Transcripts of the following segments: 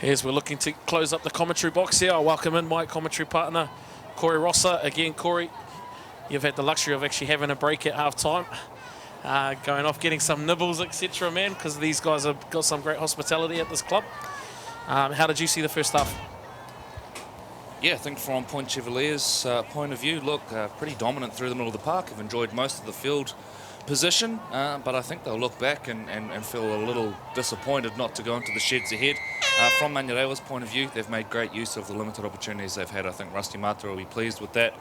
As we're looking to close up the commentary box here, I'll welcome in my commentary partner, Corey Rosser. Again, Corey, you've had the luxury of actually having a break at half-time, going off, getting some nibbles, etc., man, because these guys have got some great hospitality at this club. How did you see the first half? Yeah, I think from Point Chevalier's point of view, look, pretty dominant through the middle of the park. Have enjoyed most of the field position, but I think they'll look back and feel a little disappointed not to go into the sheds ahead. From Manurewa's point of view, they've made great use of the limited opportunities they've had. I think Rusty Mata will be pleased with that,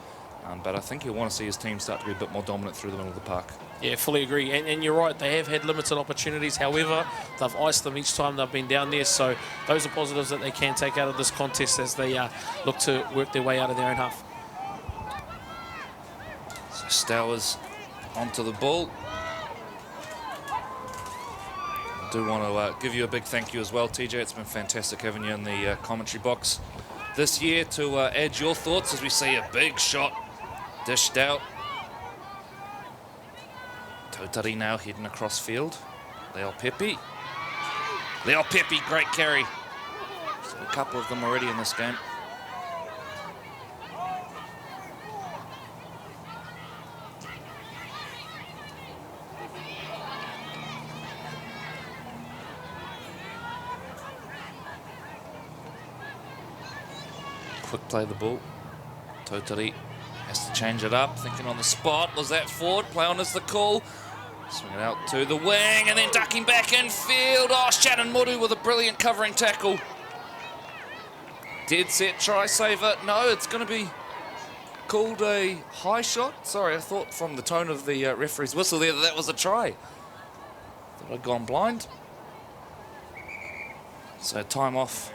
but I think he'll want to see his team start to be a bit more dominant through the middle of the park. Yeah, fully agree, and you're right, they have had limited opportunities. However, they've iced them each time they've been down there, so those are positives that they can take out of this contest as they look to work their way out of their own half. So Stowers onto the ball. I do want to give you a big thank you as well, TJ. It's been fantastic having you in the commentary box this year to add your thoughts as we see a big shot dished out. Tautari now heading across field. Leo Pepe, great carry. So a couple of them already in this game. Quick play the ball. Tautari has to change it up, thinking on the spot. Was that forward? Play on is the call. Swing it out to the wing and then ducking back in field. Oh, Shannon Muru with a brilliant covering tackle. Dead set try saver. No, it's going to be called a high shot. Sorry, I thought from the tone of the referee's whistle there that was a try. Thought I'd gone blind. So time off.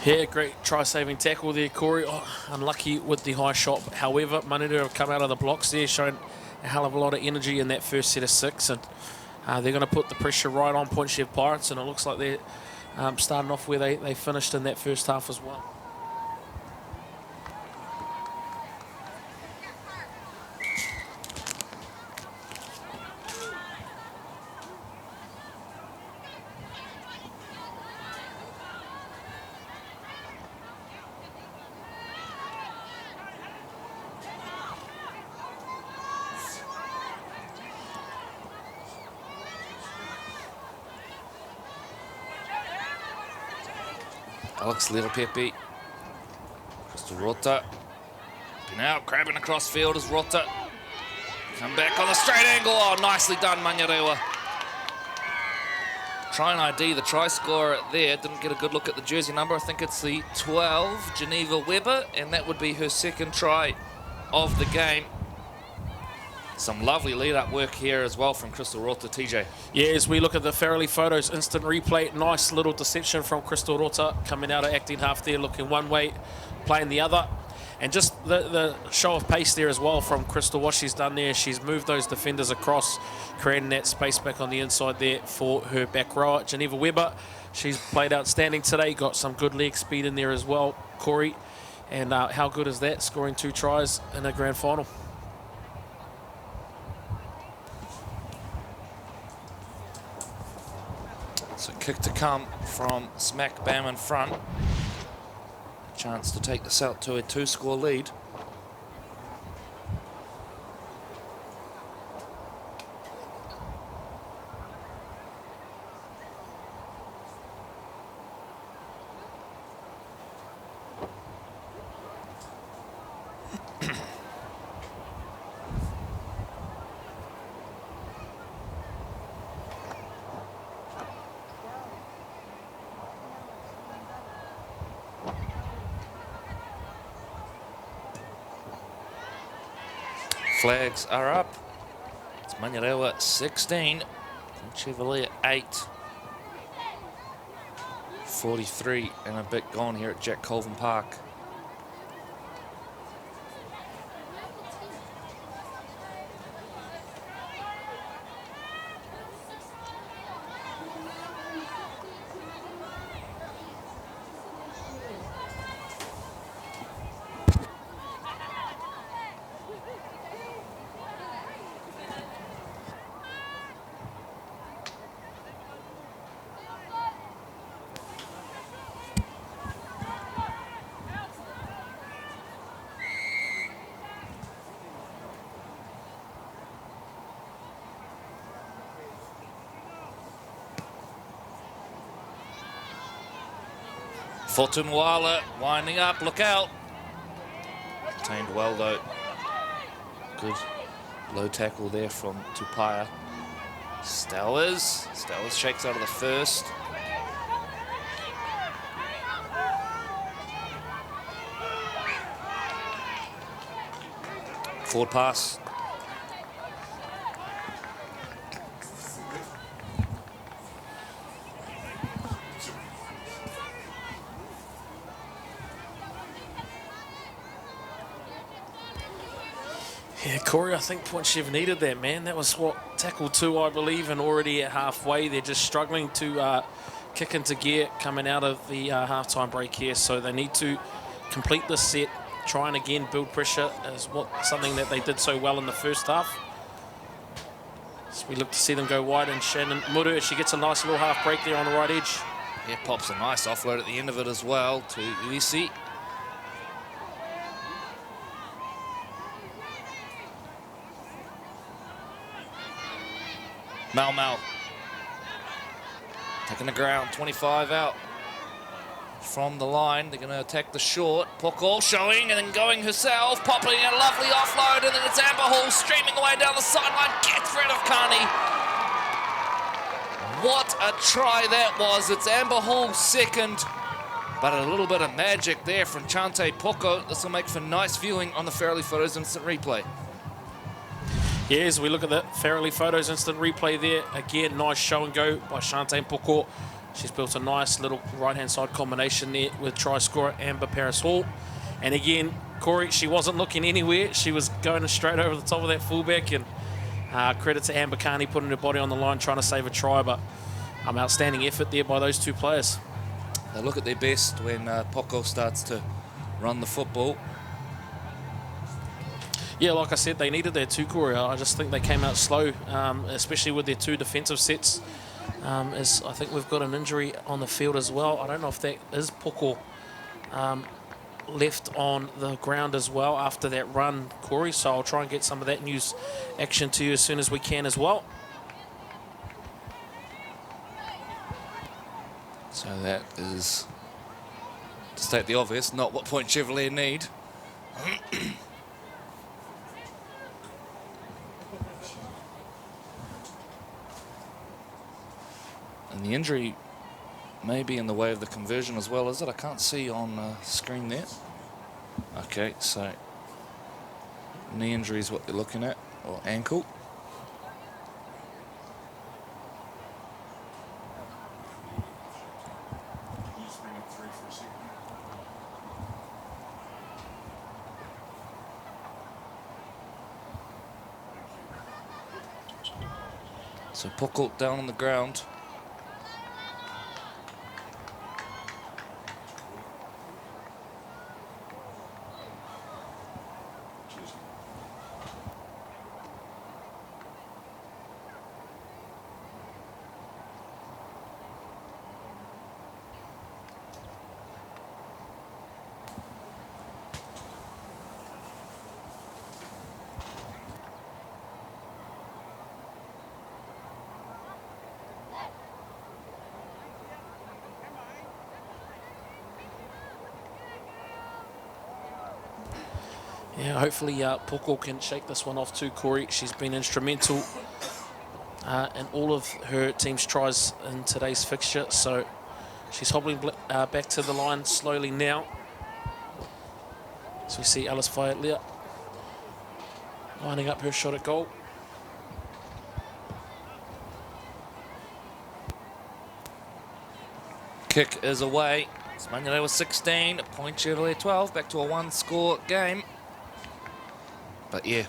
Yeah, great try-saving tackle there, Corey. Oh, unlucky with the high shot. However, Manurewa have come out of the blocks there, showing a hell of a lot of energy in that first set of 6. And they're going to put the pressure right on Point Chev Pirates, and it looks like they're starting off where they finished in that first half as well. Alex Leopepe, Crystal Rota, been out, grabbing across field as Rota. Come back on the straight angle, oh, nicely done, Manurewa. Try and ID the try scorer there, didn't get a good look at the jersey number. I think it's the 12, Geneva Weber, and that would be her second try of the game. Some lovely lead-up work here as well from Crystal Rota, TJ. Yeah, as we look at the Farrelly photos, instant replay, nice little deception from Crystal Rota, coming out of acting half there, looking one way, playing the other. And just the show of pace there as well from Crystal, what she's done there, she's moved those defenders across, creating that space back on the inside there for her back rower. Geneva Weber, she's played outstanding today, got some good leg speed in there as well, Corey. And how good is that, scoring 2 tries in a grand final? So kick to come from smack bam in front. Chance to take this out to a 2-score lead. Flags are up. It's Manurewa 16, Chevalier 8. 43 and a bit gone here at Jack Colvin Park. Fotumwala winding up, look out. Retained well though. Good low tackle there from Tupaia. Stellers shakes out of the first. Forward pass. Yeah, Corey, I think Point Chev needed that, man. That was what, tackle 2, I believe, and already at halfway, they're just struggling to kick into gear coming out of the halftime break here. So they need to complete this set, try and again build pressure as something that they did so well in the first half. So we look to see them go wide, and Shannon Muru, she gets a nice little half break there on the right edge. Yeah, pops a nice offload at the end of it as well to Uisi. Mal taking the ground, 25 out from the line. They're going to attack the short. Poko showing and then going herself, popping a lovely offload, and then it's Amber Hall streaming away down the sideline, gets rid of Carney. What a try that was. It's Amber Hall second, but a little bit of magic there from Chante Poko. This will make for nice viewing on the Fairley Photos instant replay. Yeah, as we look at the Fairley Photos instant replay there, again, nice show and go by Chante Poko. She's built a nice little right-hand side combination there with try scorer Amber Paris Hall. And again, Corey, she wasn't looking anywhere. She was going straight over the top of that fullback, and credit to Amber Carney putting her body on the line trying to save a try, but outstanding effort there by those two players. They look at their best when Poko starts to run the football. Yeah, like I said, they needed their two, Corey. I just think they came out slow, especially with their two defensive sets. As I think we've got an injury on the field as well. I don't know if that is Poko left on the ground as well after that run, Corey. So I'll try and get some of that news action to you as soon as we can as well. So that is, to state the obvious, not what Point Chevalier need. And the injury may be in the way of the conversion as well, is it? I can't see on screen there. Okay, so knee injury is what they're looking at, or ankle. So Poko down on the ground. Yeah, hopefully Poko can shake this one off too, Corey. She's been instrumental in all of her team's tries in today's fixture. So she's hobbling back to the line slowly now. So we see Alice Fayette lining up her shot at goal. Kick is away. It's Manurewa 16, Point Chevalier 12, back to a one-score game. But yeah,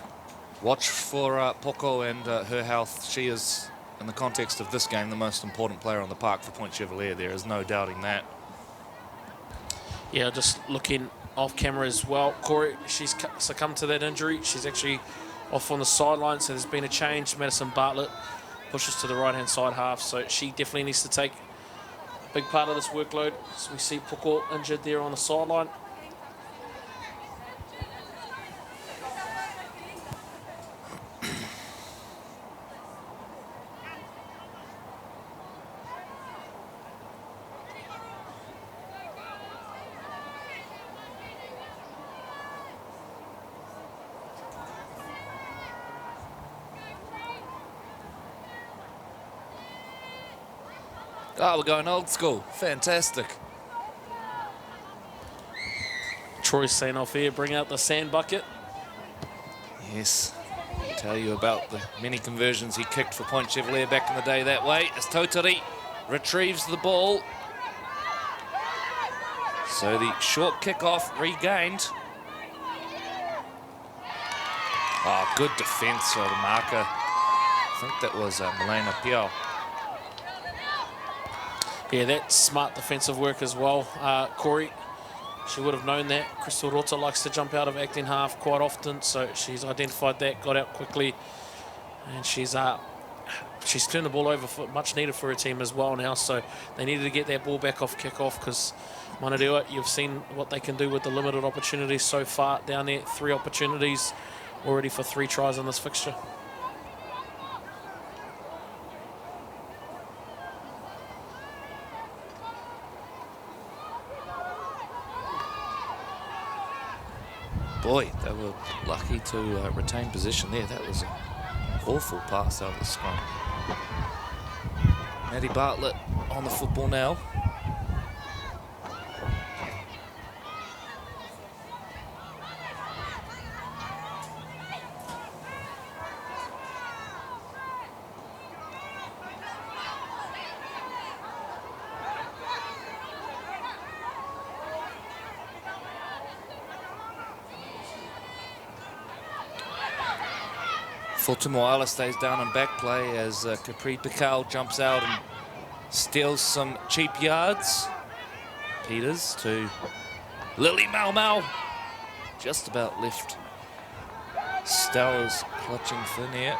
watch for Poko and her health. She is, in the context of this game, the most important player on the park for Point Chevalier. There is no doubting that. Yeah, just looking off camera as well. Corey, she's succumbed to that injury. She's actually off on the sideline, so there's been a change. Madison Bartlett pushes to the right-hand side half, so she definitely needs to take a big part of this workload. So we see Poko injured there on the sideline. Oh, we're going old school. Fantastic. Troy's saying off here, bring out the sand bucket. Yes. I'll tell you about the many conversions he kicked for Point Chevalier back in the day that way, as Totari retrieves the ball. So the short kickoff regained. Oh, good defence of the marker. I think that was Milena Piao. Yeah, that's smart defensive work as well, Corey. She would have known that. Crystal Rota likes to jump out of acting half quite often, so she's identified that, got out quickly, and she's turned the ball over, for much needed for her team as well now, so they needed to get that ball back off kickoff, because Manurewa, you've seen what they can do with the limited opportunities so far down there. 3 opportunities already for 3 tries in this fixture. Boy, they were lucky to retain position there. That was an awful pass out of the scrum. Maddie Bartlett on the football now. Moala stays down in back play as Capri Pikal jumps out and steals some cheap yards. Peters to Lily Mau. Just about left Stella's clutching thin here.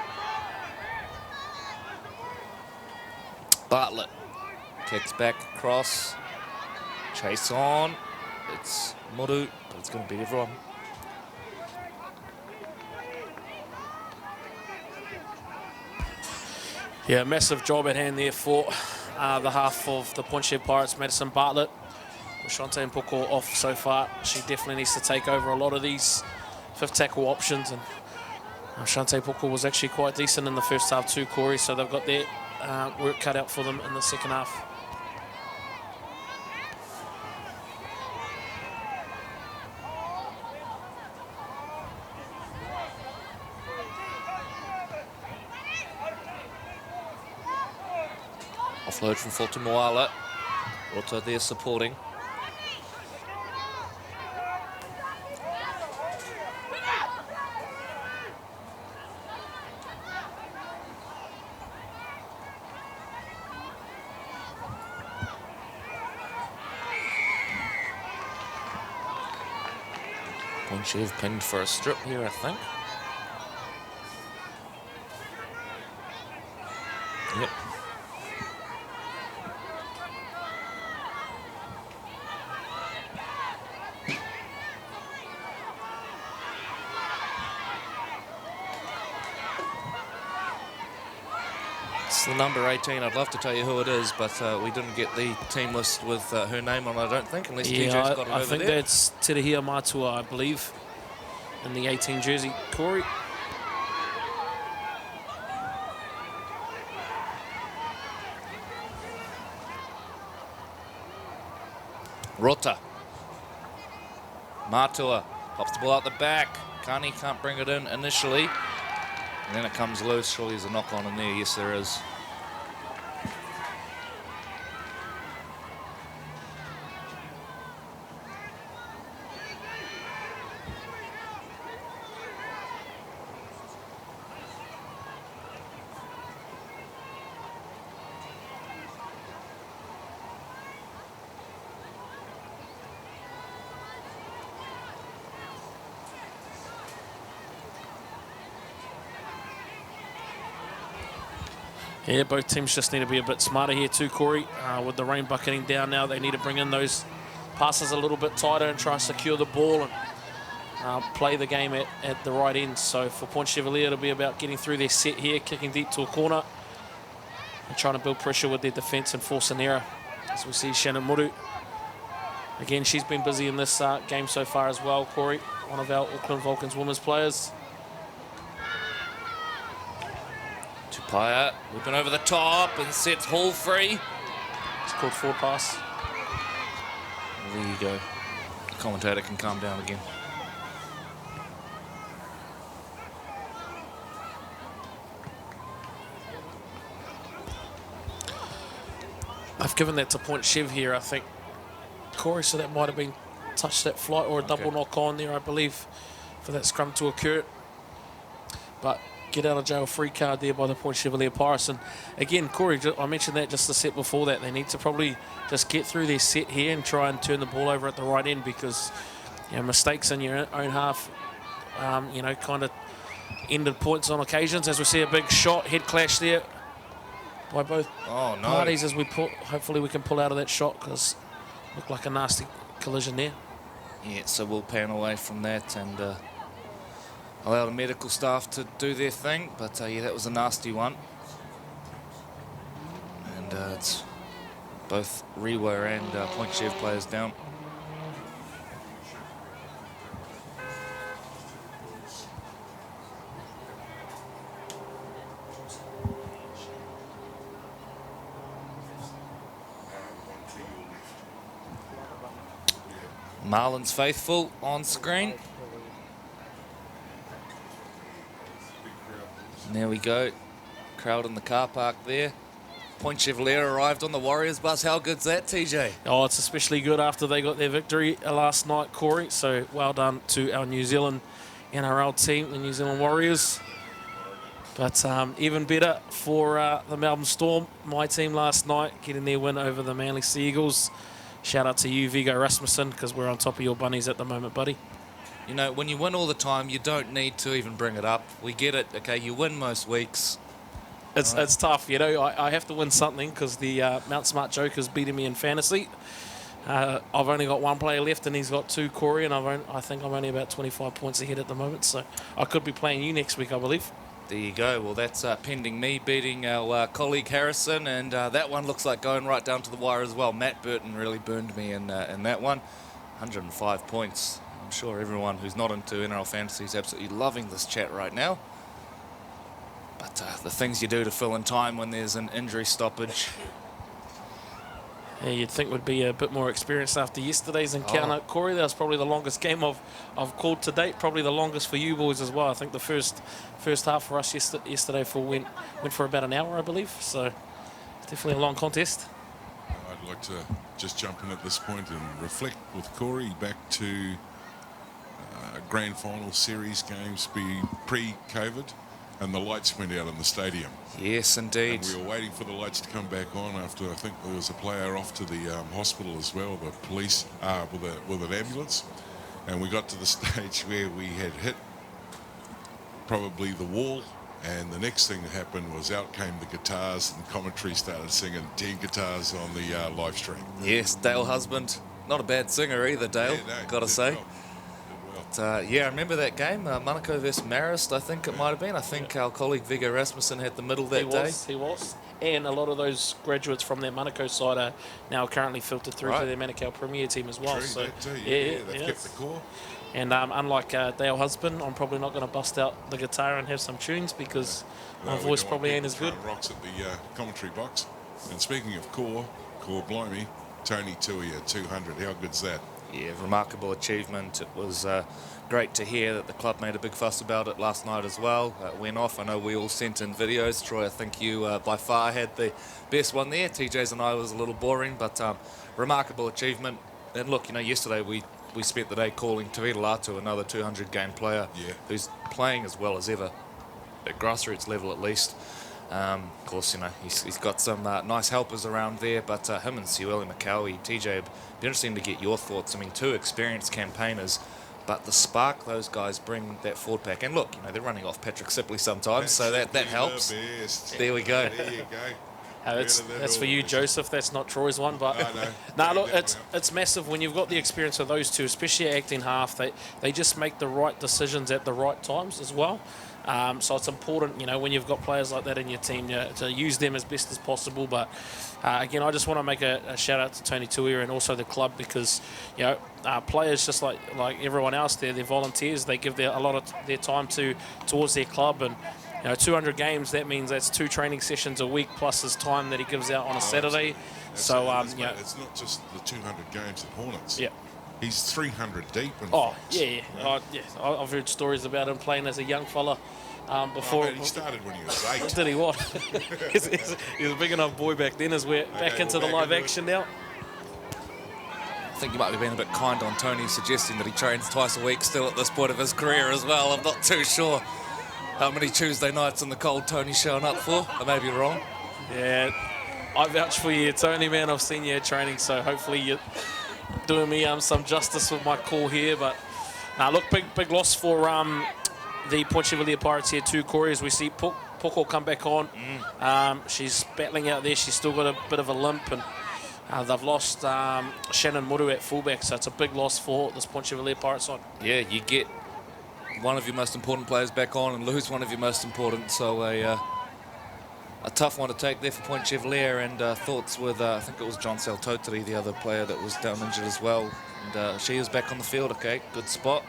Bartlett kicks back across. Chase on. It's Muru, but it's going to beat everyone. Yeah, massive job at hand there for the half of the Point Chev Pirates, Madison Bartlett. With Shante Mpoko off so far, she definitely needs to take over a lot of these 5th tackle options. And Shante Mpoko was actually quite decent in the first half too, Corey, so they've got their work cut out for them in the second half. Offload from Fulton Moala. Roto there supporting. Point Chev pinned for a strip here, I think. Yep. It's the number 18. I'd love to tell you who it is, but we didn't get the team list with her name on, I don't think, unless TJ's got it over there. I think that's Terehia Matua, I believe, in the 18 jersey. Corey? Rota. Matua pops the ball out the back. Kani can't bring it in initially. And then it comes loose. Surely there's a knock on in there. Yes, there is. Yeah, both teams just need to be a bit smarter here too, Corey. With the rain bucketing down now, they need to bring in those passes a little bit tighter and try to secure the ball and play the game at the right end. So for Point Chevalier, it'll be about getting through their set here, kicking deep to a corner, and trying to build pressure with their defence and force an error. As we see Shannon Muru. Again, she's been busy in this game so far as well, Corey, one of our Auckland Vulcans women's players. Tupaya whipping over the top and sets Hall free. called forward pass. There you go. The commentator can calm down again. I've given that to point Chev here, I think, Corey, so that might have been touched that flight or a double knock on there, I believe, for that scrum to occur. But get out of jail free card there by the Point Chevalier Pirates. And again, Corey, I mentioned that just the set before that. They need to probably just get through their set here and try and turn the ball over at the right end, because mistakes in your own half, kind of ended points on occasions. As we see a big shot, head clash there by both parties as we hopefully we can pull out of that shot, because it looked like a nasty collision there. Yeah, so we'll pan away from that and allow the medical staff to do their thing. But yeah, that was a nasty one. And it's both Rewa and Point Chev players down. Marlins faithful on screen. And there we go. Crowd in the car park there. Point Chevalier arrived on the Warriors bus. How good's that, TJ? Oh, it's especially good after they got their victory last night, Corey. So well done to our New Zealand NRL team, the New Zealand Warriors. But even better for the Melbourne Storm, my team last night, getting their win over the Manly Sea Eagles. Shout out to you, Viggo Rasmussen, because we're on top of your bunnies at the moment, buddy. You know, when you win all the time, you don't need to even bring it up. We get it. Okay, you win most weeks. It's tough, I have to win something, because the Mount Smart Joker's beating me in fantasy. I've only got one player left, and he's got two, Corey, and I think I'm only about 25 points ahead at the moment, so I could be playing you next week, I believe. There you go. Well, that's pending me beating our colleague Harrison, and that one looks like going right down to the wire as well. Matt Burton really burned me in that one. 105 points. I'm sure everyone who's not into NRL fantasy is absolutely loving this chat right now. But the things you do to fill in time when there's an injury stoppage. Yeah, you'd think would be a bit more experienced after yesterday's encounter. Corey, that was probably the longest game I've called to date. Probably the longest for you boys as well. I think the first half for us yesterday went for about an hour, I believe. So definitely a long contest. I'd like to just jump in at this point and reflect with Corey back to grand final series games pre-COVID, and the lights went out in the stadium. Yes, indeed. And we were waiting for the lights to come back on after I think there was a player off to the hospital as well, the police with an ambulance. And we got to the stage where we had hit probably the wall, and the next thing that happened was out came the guitars, and commentary started singing 10 guitars on the live stream. Yes, Dale Husband. Not a bad singer either, Dale, gotta say. Yeah, I remember that game, Monaco versus Marist, I think it might have been. I think our colleague Viggo Rasmussen had the middle that day. He was. And a lot of those graduates from their Monaco side are now currently filtered through to their Manukau Premier team as well. True, so they've kept the core. And unlike Dale Husband, I'm probably not going to bust out the guitar and have some tunes, because my voice probably ain't as good. Rocks at the commentary box. And speaking of core blimey, Tony Tui at 200. How good's that? Yeah, remarkable achievement. It was great to hear that the club made a big fuss about it last night as well. It went off. I know we all sent in videos. Troy, I think you by far had the best one there. TJ's and I was a little boring, but remarkable achievement. And look, yesterday we spent the day calling Tavita Latu, another 200-game player who's playing as well as ever, at grassroots level at least. Of course, he's got some nice helpers around there, but him and Siweli Makawi, TJ, it'd be interesting to get your thoughts. I mean, two experienced campaigners, but the spark those guys bring that forward pack. And look, they're running off Patrick Sipley sometimes, so that helps. There we go. There you go. That's for you, Joseph. That's not Troy's one, but look, it's massive when you've got the experience of those two, especially acting half. They just make the right decisions at the right times as well. So it's important, when you've got players like that in your team, to use them as best as possible. But again, I just want to make a shout out to Tony Tuia and also the club, because players, just like everyone else there, they're volunteers. They give a lot of their time towards their club, and 200 games, that means that's 2 training sessions a week plus his time that he gives out on a Saturday. So, it's not just the 200 games at Hornets. Yeah. He's 300 deep in Oh, Fox. yeah. I've heard stories about him playing as a young fella before. He started when he was 8. Did he what? He's a big enough boy back then as we're back into the live action now. I think you might be being a bit kind on Tony, suggesting that he trains twice a week still at this point of his career as well. I'm not too sure how many Tuesday nights in the cold Tony's showing up for. I may be wrong. Yeah, I vouch for you, Tony, man. I've seen you at training, so hopefully you're doing me some justice with my call here. But look, big loss for the Point Chevalier Pirates here too, Corey, as we see Poko come back on. She's battling out there. She's still got a bit of a limp, and they've lost Shannon Muru at fullback, so it's a big loss for this Point Chevalier Pirates side. Yeah, you get one of your most important players back on and lose one of your most important, so a tough one to take there for Point Chevalier. And thoughts with, I think it was John Saltoteri, the other player that was down injured as well. And she is back on the field. Okay, good spot.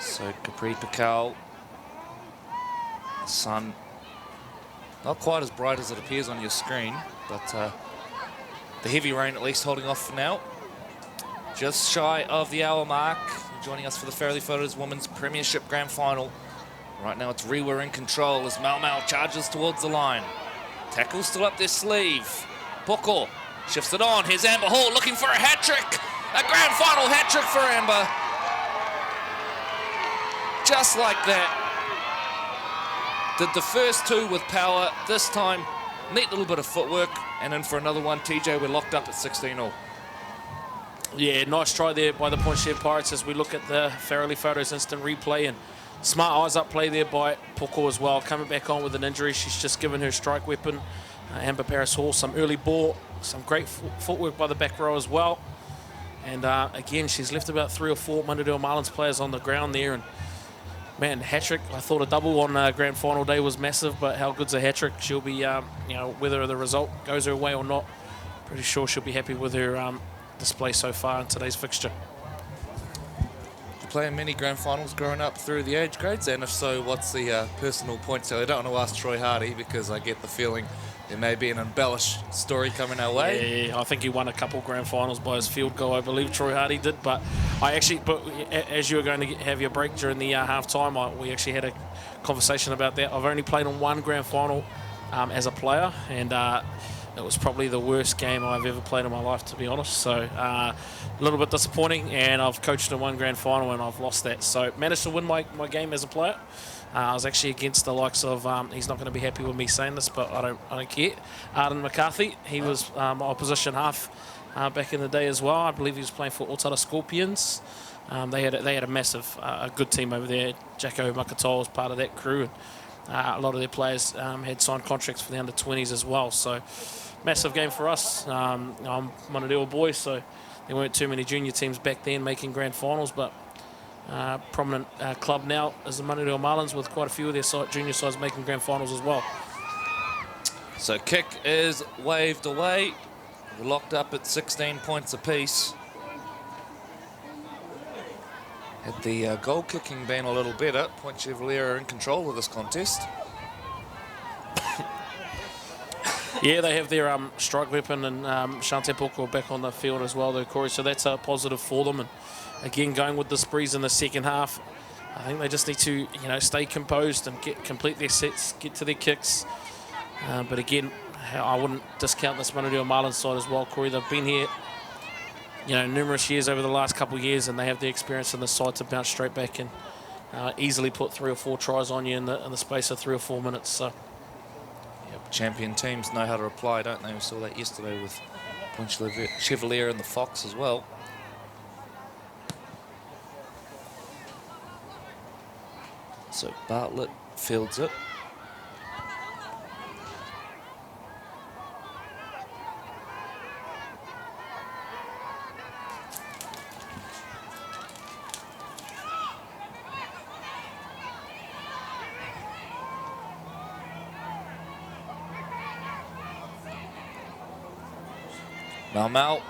So Capri Picao, the sun, not quite as bright as it appears on your screen, but the heavy rain at least holding off for now. Just shy of the hour mark. Joining us for the Fairleigh Photos Women's Premiership Grand Final. Right now it's Rewa in control as Mau charges towards the line. Tackle still up their sleeve. Poko shifts it on. Here's Amber Hall looking for a hat-trick. A grand final hat-trick for Amber. Just like that. Did the first 2 with power. This time, neat little bit of footwork. And in for another one. TJ, we're locked up at 16-all. Yeah, nice try there by the Point Chevalier Pirates as we look at the Fairleigh Photos instant replay, and smart eyes up play there by Poko as well. Coming back on with an injury, she's just given her strike weapon, Amber Paris Hall, some early ball, some great footwork by the back row as well. And again, she's left about 3 or 4 Manurewa Marlins players on the ground there. And man, hat-trick, I thought a double on grand final day was massive, but how good's a hat-trick? She'll be, whether the result goes her way or not, pretty sure she'll be happy with her display so far in today's fixture. Did you play in many grand finals growing up through the age grades? And if so, what's the personal point? So I don't want to ask Troy Hardy because I get the feeling there may be an embellished story coming our way. Yeah, I think he won a couple grand finals by his field goal, I believe Troy Hardy did. But as you were going to have your break during the half-time, we actually had a conversation about that. I've only played in 1 grand final as a player, and it was probably the worst game I've ever played in my life, to be honest. So a little bit disappointing, and I've coached in 1 grand final and I've lost that. So managed to win my game as a player. I was actually against the likes of, he's not going to be happy with me saying this, but I don't care. Arden McCarthy, he was my opposition half back in the day as well. I believe he was playing for Otara Scorpions. They had a massive, good team over there. Jacko Makatoa was part of that crew. A lot of their players had signed contracts for the under-20s as well. So massive game for us. I'm Manurewa boy, so there weren't too many junior teams back then making grand finals, but prominent club now is the Manurewa Marlins, with quite a few of their junior sides making grand finals as well. So kick is waved away. We're locked up at 16 points apiece. Had the goal kicking been a little better, Point Chevalier are in control of this contest. Yeah, they have their strike weapon, and Shante Poko back on the field as well, though, Corey. So that's a positive for them. And again, going with this breeze in the second half, I think they just need to, stay composed and complete their sets, get to their kicks. But again, I wouldn't discount this Manurewa Marlins side as well, Corey. They've been here, numerous years over the last couple of years, and they have the experience in the side to bounce straight back and easily put 3 or 4 tries on you in the space of 3 or 4 minutes. So. Champion teams know how to reply, don't they? We saw that yesterday with Point Chevalier and the Fox as well. So Bartlett fields it. Mau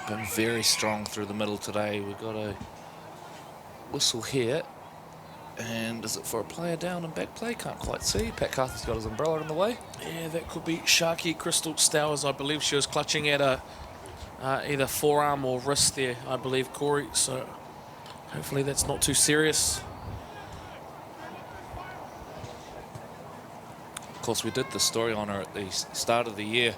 been very strong through the middle today. We've got to whistle here. And is it for a player down and back play? Can't quite see. Pat Carthy's got his umbrella in the way. Yeah, that could be Sharky. Crystal Stowers, I believe she was clutching at a either forearm or wrist there, I believe, Corey. So hopefully that's not too serious. Of course, we did the story on her at the start of the year.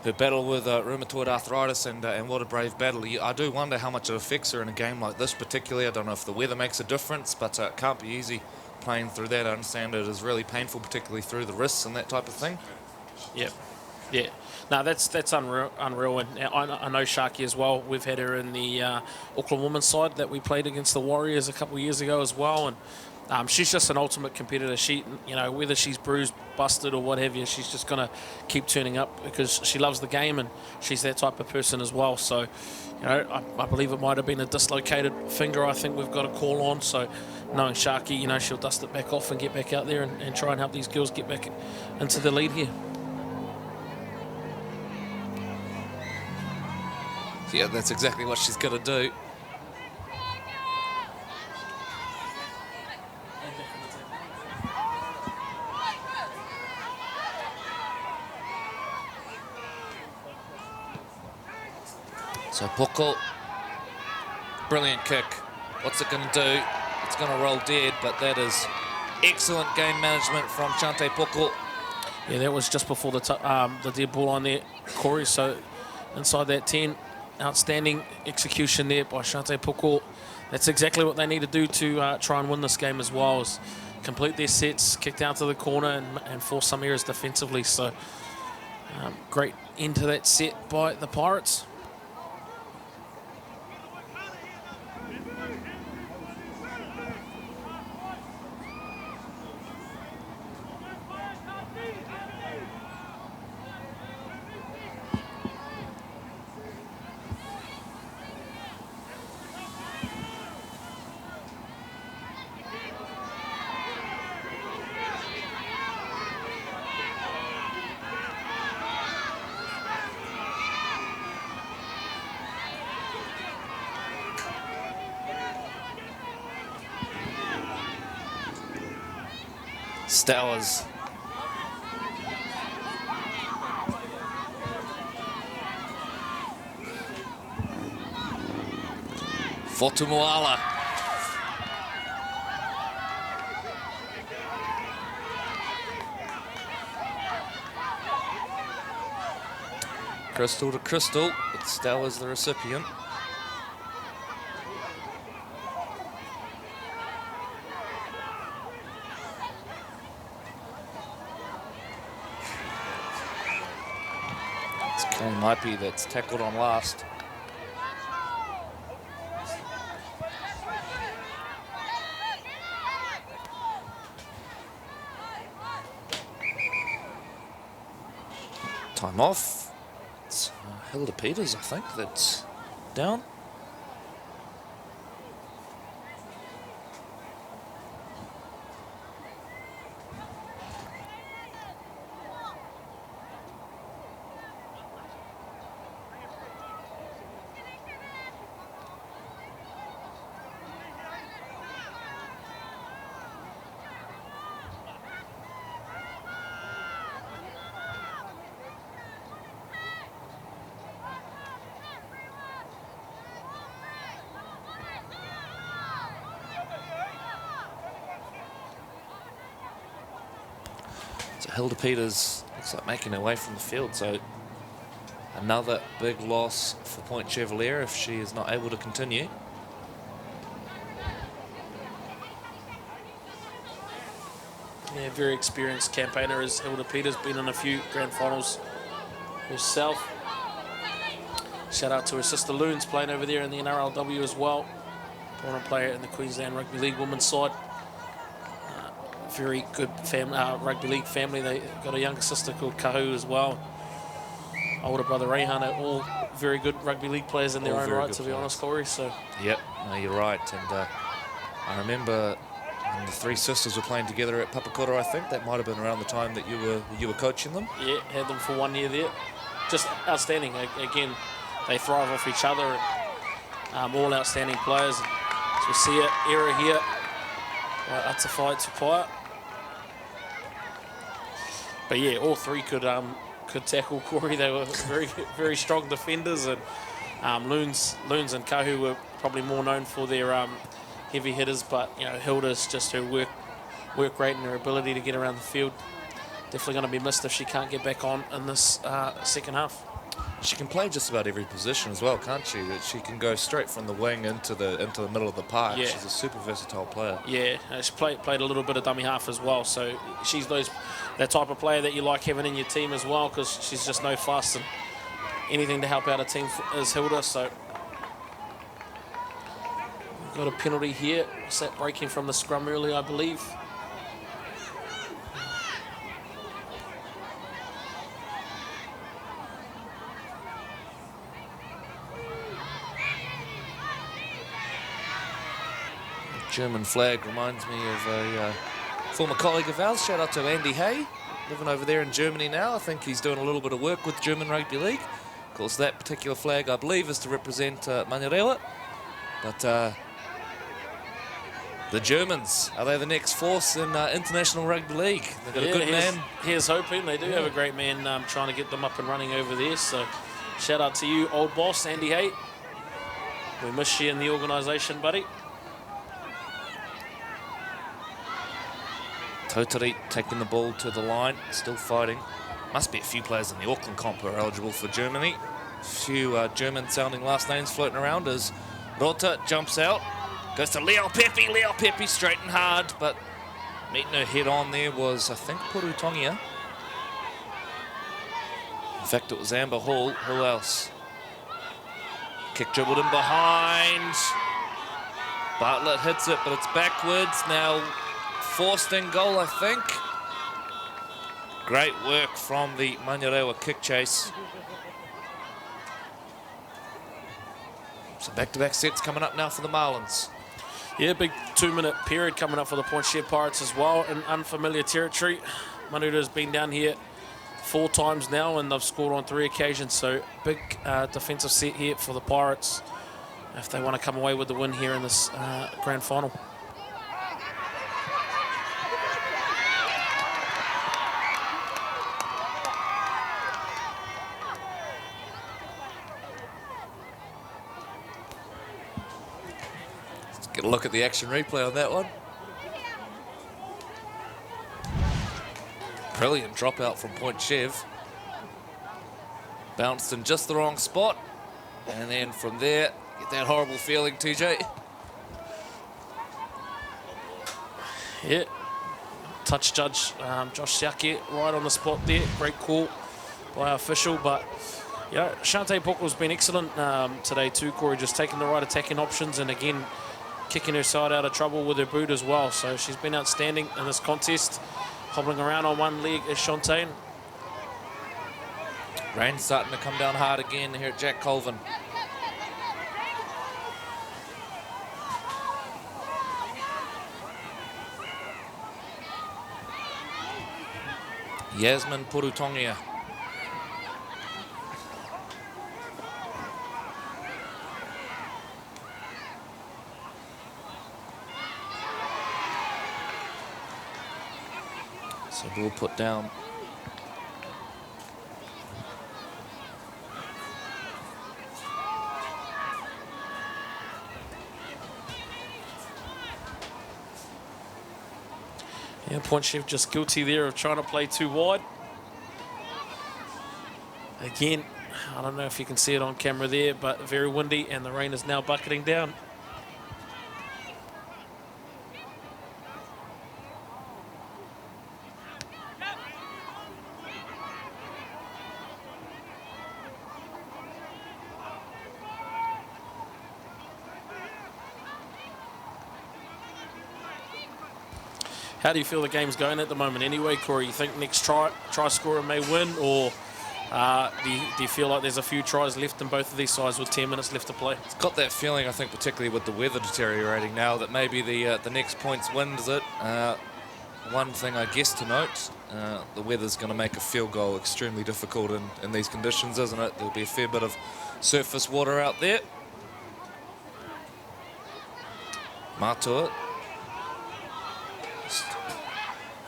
Her battle with rheumatoid arthritis, and what a brave battle. I do wonder how much it affects her in a game like this particularly. I don't know if the weather makes a difference, but it can't be easy playing through that. I understand it is really painful, particularly through the wrists and that type of thing. Yep. Yeah. No, that's unreal. And I know Sharky as well. We've had her in the Auckland women's side that we played against the Warriors a couple of years ago as well. And she's just an ultimate competitor. She, whether she's bruised, busted, or what have you, she's just going to keep turning up because she loves the game and she's that type of person as well. So, I believe it might have been a dislocated finger. I think we've got a call on. So, knowing Sharky, she'll dust it back off and get back out there and try and help these girls get back into the lead here. Yeah, that's exactly what she's going to do. So Poko, brilliant kick. What's it going to do? It's going to roll dead, but that is excellent game management from Chante Poko. Yeah, that was just before the dead ball line there, Corey. So inside that 10, outstanding execution there by Chante Poko. That's exactly what they need to do to try and win this game as well, is complete their sets, kick down to the corner and force some errors defensively. So great end to that set by the Pirates. Stowers. Fotumoala. Crystal to Crystal, but Stowers the recipient. Might be that's tackled on last. Time off. It's Hilda Peters, I think, that's down. Hilda Peters looks like making her way from the field, so another big loss for Point Chevalier if she is not able to continue. Yeah, very experienced campaigner is Hilda Peters, been in a few grand finals herself. Shout out to her sister Loons playing over there in the NRLW as well. Born and player in the Queensland Rugby League women's side. Very good family, rugby league family. They got a younger sister called Kahu as well. Older brother Rehan are all very good rugby league players in their own right, to be honest, Corey. So. Yep, no, you're right. And I remember when the three sisters were playing together at Papakura, I think. That might have been around the time that you were coaching them. Yeah, had them for 1 year there. Just outstanding. Again, they thrive off each other. And, all outstanding players. As You see it, error here. Atawhai Tupaia. But yeah, all three could tackle Corey. They were very strong defenders, and Loons and Kahu were probably more known for their heavy hitters, but you know, Hilda's just her work rate and her ability to get around the field. Definitely going to be missed if she can't get back on in this second half. She can play just about every position as well, can't she? That she can go straight from the wing into the middle of the park. Yeah. She's a super versatile player. Yeah, she played a little bit of dummy half as well. So she's that type of player that you like having in your team as well, because she's just no fuss, and anything to help out a team is Hilda. So we've got a penalty here. Was that breaking from the scrum early, I believe? German flag reminds me of a former colleague of ours. Shout out to Andy Hay, living over there in Germany now. I think he's doing a little bit of work with German Rugby League. Of course, that particular flag, I believe, is to represent Manurewa. But the Germans, are they the next force in International Rugby League? They've got a good man. Here's hoping. They do have a great man trying to get them up and running over there. So shout out to you, old boss, Andy Hay. We miss you in the organisation, buddy. Totari taking the ball to the line, still fighting. Must be a few players in the Auckland comp who are eligible for Germany. A few German-sounding last names floating around as Rota jumps out. Goes to Leo Pepe. Leo Pepe straight and hard, but meeting her head on there was, I think, Purutongia. In fact, it was Amber Hall. Who else? Kick dribbled in behind. Bartlett hits it, but it's backwards. Now forced in goal, I think. Great work from the Manurewa kick chase. So back-to-back sets coming up now for the Marlins. Yeah, big 2-minute period coming up for the Point Share Pirates as well in unfamiliar territory. Manurewa's been down here 4 times now, and they've scored on 3 occasions. So big defensive set here for the Pirates if they want to come away with the win here in this grand final. Get a look at the action replay on that one. Brilliant dropout from Point Chev. Bounced in just the wrong spot. And then from there, get that horrible feeling, TJ. Yeah. Touch judge Josh Siaki right on the spot there. Great call by our official. But, yeah, Shante Pukel's been excellent today too, Corey. Just taking the right attacking options and, again, kicking her side out of trouble with her boot as well. So she's been outstanding in this contest. Hobbling around on one leg is Shantae. Rain's starting to come down hard again here at Jack Colvin. Yasmin Purutongia. So ball put down. Yeah, Point Chef just guilty there of trying to play too wide. Again, I don't know if you can see it on camera there, but very windy and the rain is now bucketing down. How do you feel the game's going at the moment anyway, Corey? You think next try scorer may win, or do you feel like there's a few tries left in both of these sides with 10 minutes left to play? It's got that feeling, I think, particularly with the weather deteriorating now, that maybe the next points wins it. One thing, I guess, to note, the weather's going to make a field goal extremely difficult in these conditions, isn't it? There'll be a fair bit of surface water out there. Matua. Just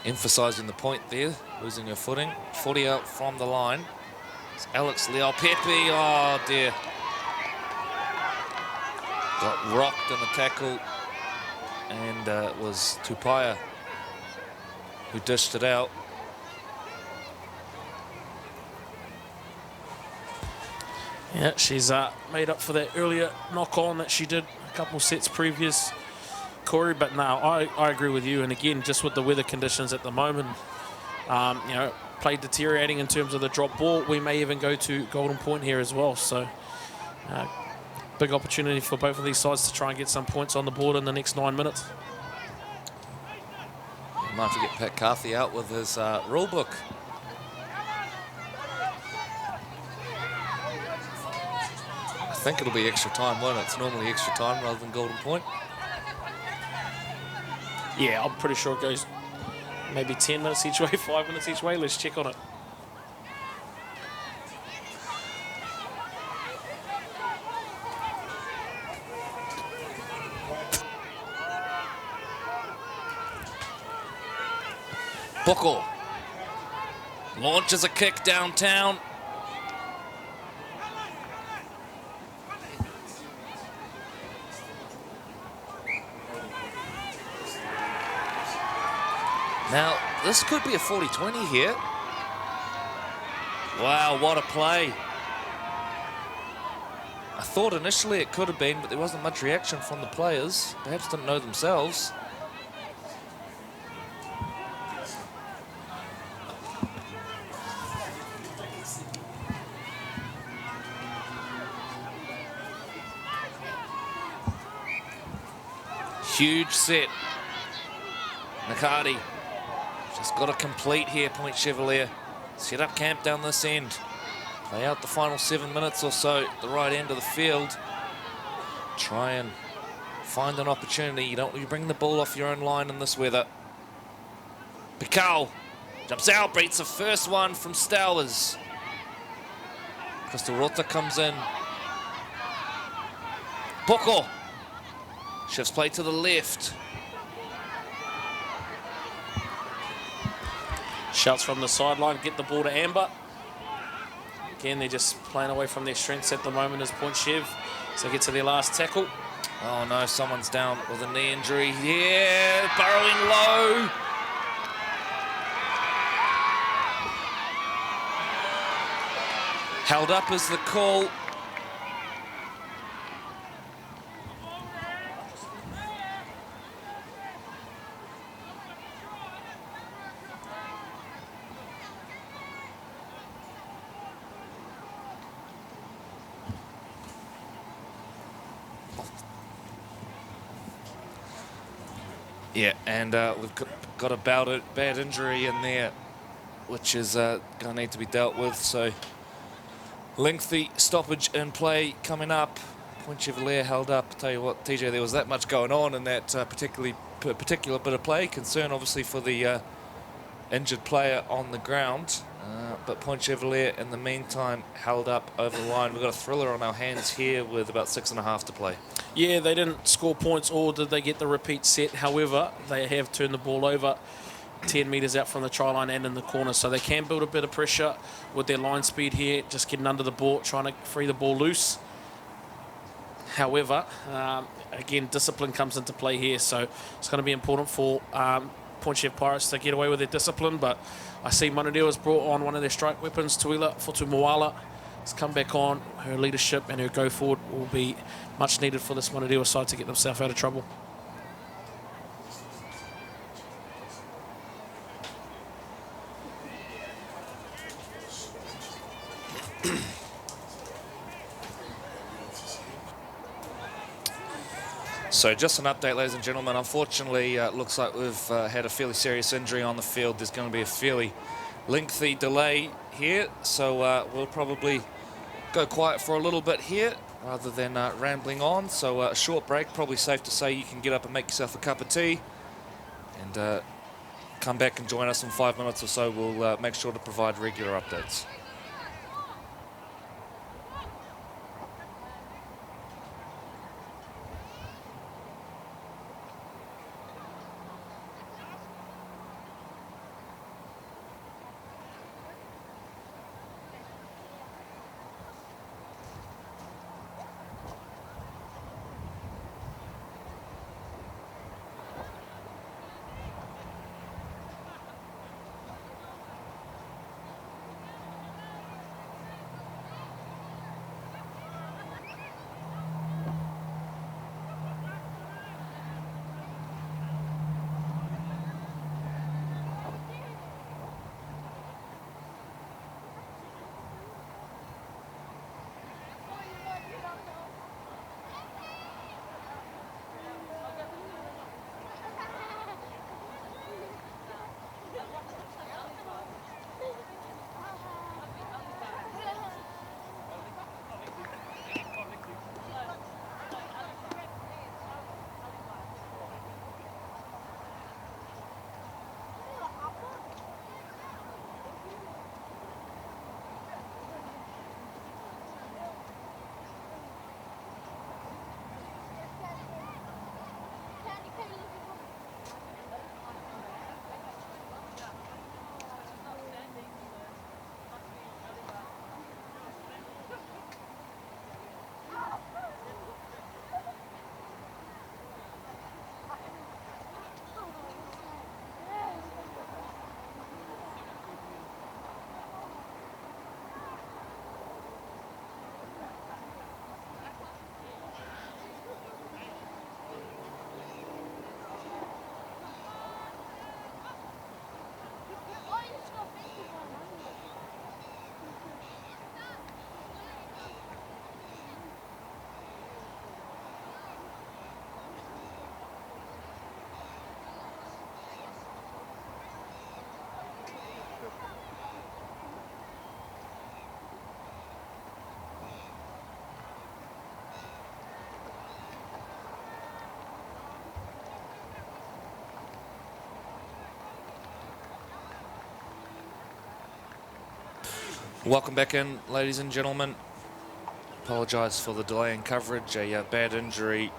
emphasising the point there, losing your footing. 40 out from the line. It's Alex Leopepe. Oh dear. Got rocked in the tackle, and it was Tupaia who dished it out. Yeah, she's made up for that earlier knock-on that she did a couple sets previous, Corey. But no, I agree with you. And again, just with the weather conditions at the moment, you know, play deteriorating in terms of the drop ball. We may even go to Golden Point here as well. So big opportunity for both of these sides to try and get some points on the board in the next 9 minutes. Might have to get Pat Carthy out with his rule book. I think it'll be extra time, won't it? It's normally extra time rather than Golden Point. Yeah, I'm pretty sure it goes maybe 10 minutes each way, 5 minutes each way. Let's check on it. Boko launches a kick downtown. Now, this could be a 40-20 here. Wow, what a play. I thought initially it could have been, but there wasn't much reaction from the players. Perhaps didn't know themselves. Huge set. Nakati just got to complete here, Point Chevalier. Set up camp down this end. Play out the final 7 minutes or so at the right end of the field. Try and find an opportunity. You don't want to bring the ball off your own line in this weather. Pikau jumps out, beats the first one from Stowers. Crystal Rota comes in. Poko shifts play to the left. Shouts from the sideline, get the ball to Amber. Again, they're just playing away from their strengths at the moment as Point Chev. So get to their last tackle. Oh no, someone's down with a knee injury. Yeah, burrowing low. Held up is the call. Yeah, and we've got a bad injury in there, which is going to need to be dealt with. So lengthy stoppage in play coming up. Point Chevalier held up. Tell you what, TJ, there was that much going on in that particular bit of play. Concern, obviously, for the injured player on the ground. But Point Chevalier, in the meantime, held up over the line. We've got a thriller on our hands here with about 6.5 to play. Yeah, they didn't score points, or did they get the repeat set? However, they have turned the ball over 10 metres out from the try line and in the corner, so they can build a bit of pressure with their line speed here, just getting under the ball, trying to free the ball loose. However, again, discipline comes into play here, so it's going to be important for Point Chev Pirates to get away with their discipline. But I see Manurewa's brought on one of their strike weapons, Tuila Fotumoala. Has come back on. Her leadership and her go forward will be much needed for this Manurewa side to get themselves out of trouble. So just an update, ladies and gentlemen. Unfortunately, it looks like we've had a fairly serious injury on the field. There's going to be a fairly lengthy delay here, so we'll probably go quiet for a little bit here rather than rambling on. So a short break, probably safe to say. You can get up and make yourself a cup of tea and come back and join us in 5 minutes or so. We'll make sure to provide regular updates. Welcome back in, ladies and gentlemen. Apologise for the delay in coverage. A bad injury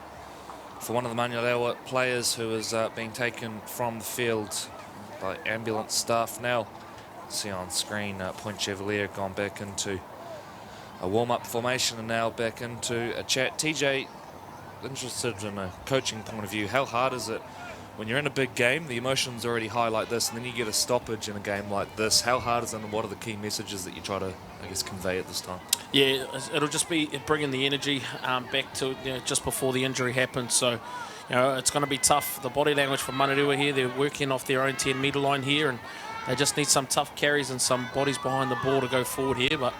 for one of the Manurewa players who is being taken from the field by ambulance staff now. See on screen, Point Chevalier gone back into a warm-up formation and now back into a chat. TJ, interested in a coaching point of view, how hard is it when you're in a big game, the emotions already high like this, and then you get a stoppage in a game like this? How hard is it, and what are the key messages that you try to, I guess, convey at this time? Yeah, it'll just be bringing the energy back to just before the injury happened. So, it's going to be tough. The body language from Manurewa here, they're working off their own 10-metre line here, and they just need some tough carries and some bodies behind the ball to go forward here. But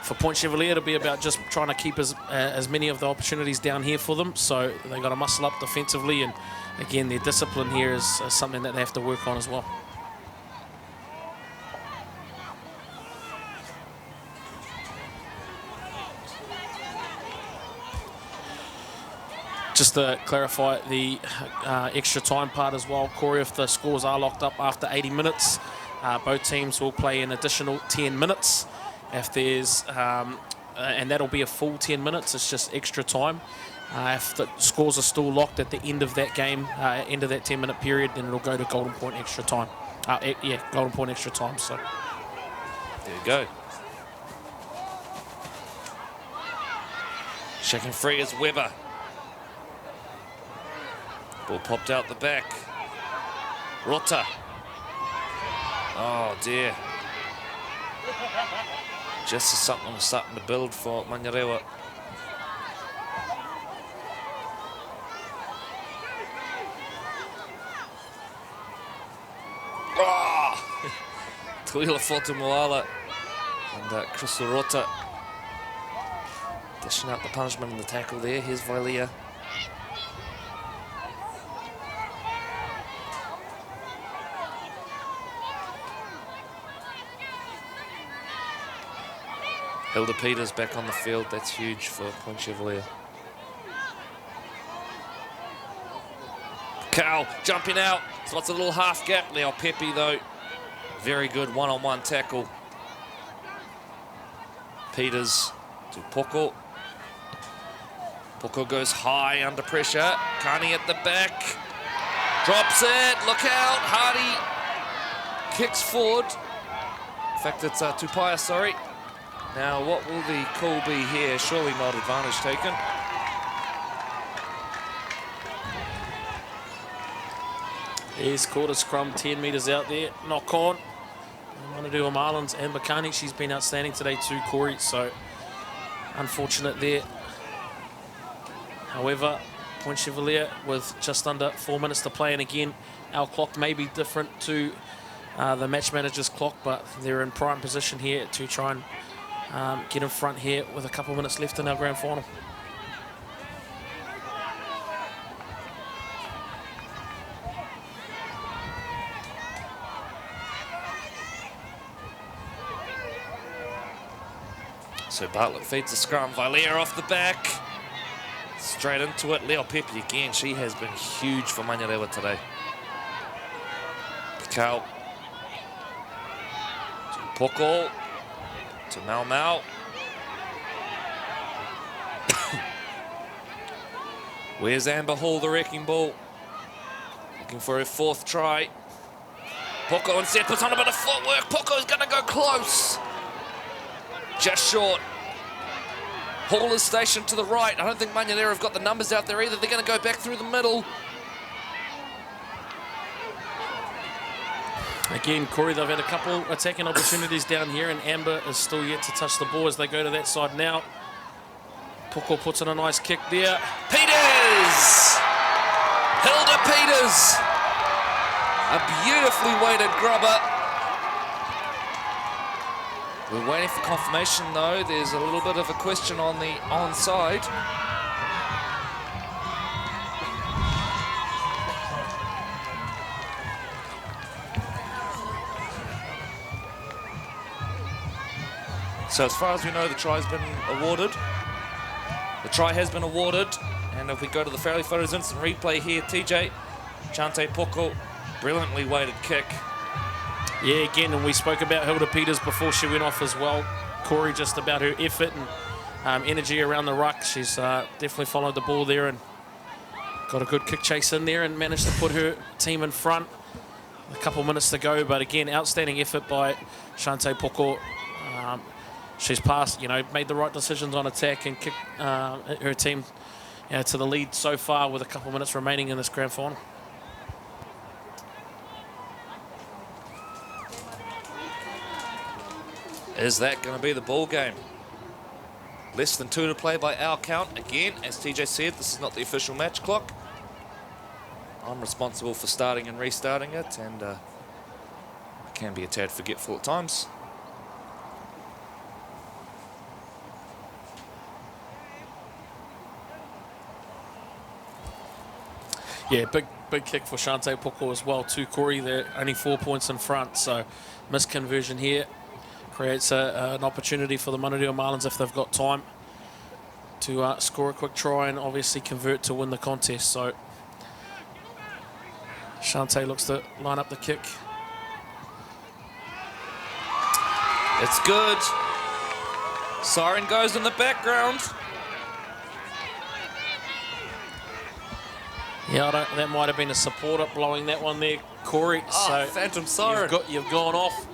for Point Chevalier, it'll be about just trying to keep as many of the opportunities down here for them. So they got to muscle up defensively, and again, their discipline here is something that they have to work on as well. Just to clarify the extra time part as well, Corey, if the scores are locked up after 80 minutes, both teams will play an additional 10 minutes. If there's, and that'll be a full 10 minutes, it's just extra time. If the scores are still locked at the end of that game, end of that 10-minute period, then it'll go to Golden Point extra time. Golden Point extra time. So there you go. Checking free is Weber. Ball popped out the back. Rota. Oh dear. Just as something was starting to build for Manurewa. Oh! Tuila Fotumoala and Crystal Rota dishing out the punishment in the tackle there. Here's Vilia. Hilda Peters back on the field. That's huge for Point Chevalier. Cal jumping out. So it's a little half gap. Leo Pepe though. Very good one-on-one tackle. Peters to Poko. Poko goes high under pressure. Kani at the back. Drops it. Look out. Hardy kicks forward. In fact, it's Tupaia, sorry. Now, what will the call be here? Surely not advantage taken. He's caught a scrum 10 metres out there. Knock on. Manurewa Marlins and Makani. She's been outstanding today too, Corey. So, unfortunate there. However, Point Chevalier with just under 4 minutes to play. And again, our clock may be different to the match manager's clock, but they're in prime position here to try and get in front here with a couple of minutes left in our grand final. So Bartlett feeds the scrum. Vilia off the back. Straight into it. Leo Pepe again. She has been huge for Manurewa today. Pikau. To Poko. To Mau Mau. Where's Amber Hall, the wrecking ball? Looking for her fourth try. Poko instead puts on a bit of footwork. Poko's going to go close. Just short. Hall is stationed to the right. I don't think Manurewa have got the numbers out there either. They're going to go back through the middle. Again, Corey, they've had a couple attacking opportunities down here, and Amber is still yet to touch the ball as they go to that side now. Poko puts in a nice kick there. Peters! Hilda Peters! A beautifully weighted grubber. We're waiting for confirmation though. There's a little bit of a question on the onside. So as far as we know, the try has been awarded. The try has been awarded. And if we go to the Fairleigh Photos instant replay here, TJ, Chante Poko, brilliantly weighted kick. Yeah, again, and we spoke about Hilda Peters before she went off as well. Corey, just about her effort and energy around the ruck. She's definitely followed the ball there and got a good kick chase in there and managed to put her team in front. A couple minutes to go, but again, outstanding effort by Shante Poko. She's passed, made the right decisions on attack and kicked her team to the lead so far with a couple minutes remaining in this grand final. Is that going to be the ball game? Less than 2 to play by our count. Again, as TJ said, this is not the official match clock. I'm responsible for starting and restarting it, and I can be a tad forgetful at times. Yeah, big kick for Shante Poko as well too, Corey. They're only 4 points in front, so misconversion here creates an opportunity for the Manurewa Marlins if they've got time to score a quick try and obviously convert to win the contest. So Shante looks to line up the kick. It's good. Siren goes in the background. Yeah, that might have been a supporter blowing that one there, Corey. So phantom siren. You've gone off.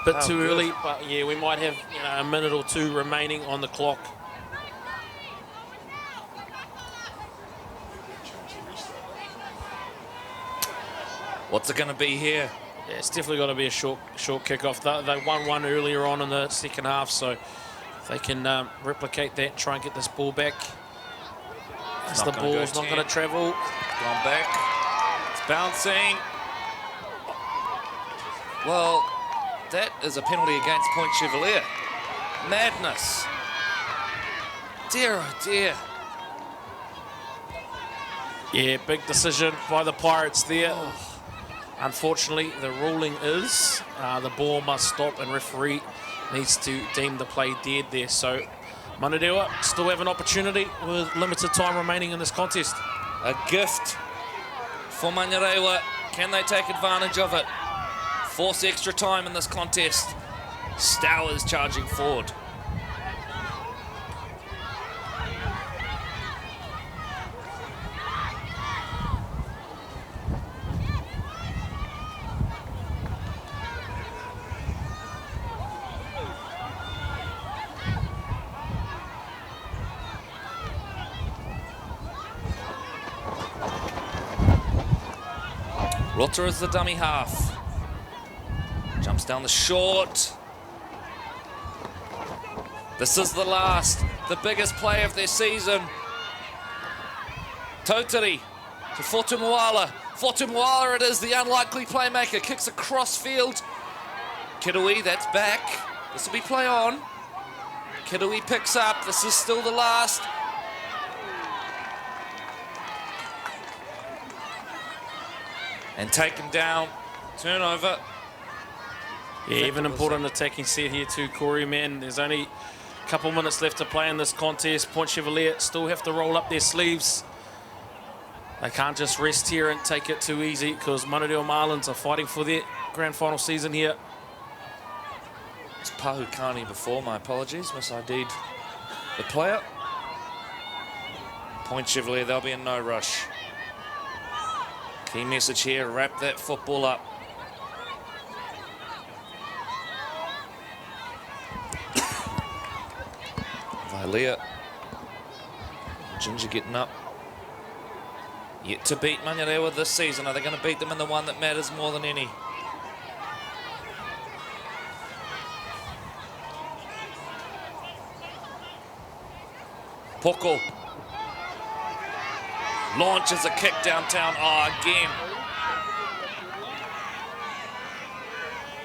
Bit too early, but yeah, we might have a minute or two remaining on the clock. What's it going to be here? Yeah, it's definitely got to be a short kickoff. They won one earlier on in the second half, so if they can replicate that, try and get this ball back. As the ball's not going to travel. Gone back. It's bouncing. Well, that is a penalty against Point Chevalier. Madness. Dear, oh dear. Yeah, big decision by the Pirates there. Unfortunately, the ruling is the ball must stop and referee needs to deem the play dead there. So Manurewa still have an opportunity with limited time remaining in this contest. A gift for Manurewa. Can they take advantage of it? Force extra time in this contest. Stowers charging forward. Rota is the dummy half. Jumps down the short. This is the last, the biggest play of their season. Totari to Fortumuala. Fortumuala it is, the unlikely playmaker. Kicks across field. Kirui, that's back. This will be play on. Kirui picks up. This is still the last. And taken down. Turnover. Yeah, even important attacking set here too, Corey, man. There's only a couple minutes left to play in this contest. Point Chevalier still have to roll up their sleeves. They can't just rest here and take it too easy because Manurewa Marlins are fighting for their grand final season here. It's Pahukani before, my apologies. Mis-ID'd the player. Point Chevalier, they'll be in no rush. Key message here, wrap that football up. Vailea. Ginger getting up. Yet to beat Manurewa this season. Are they going to beat them in the one that matters more than any? Poko. Launches a kick downtown. Oh, again.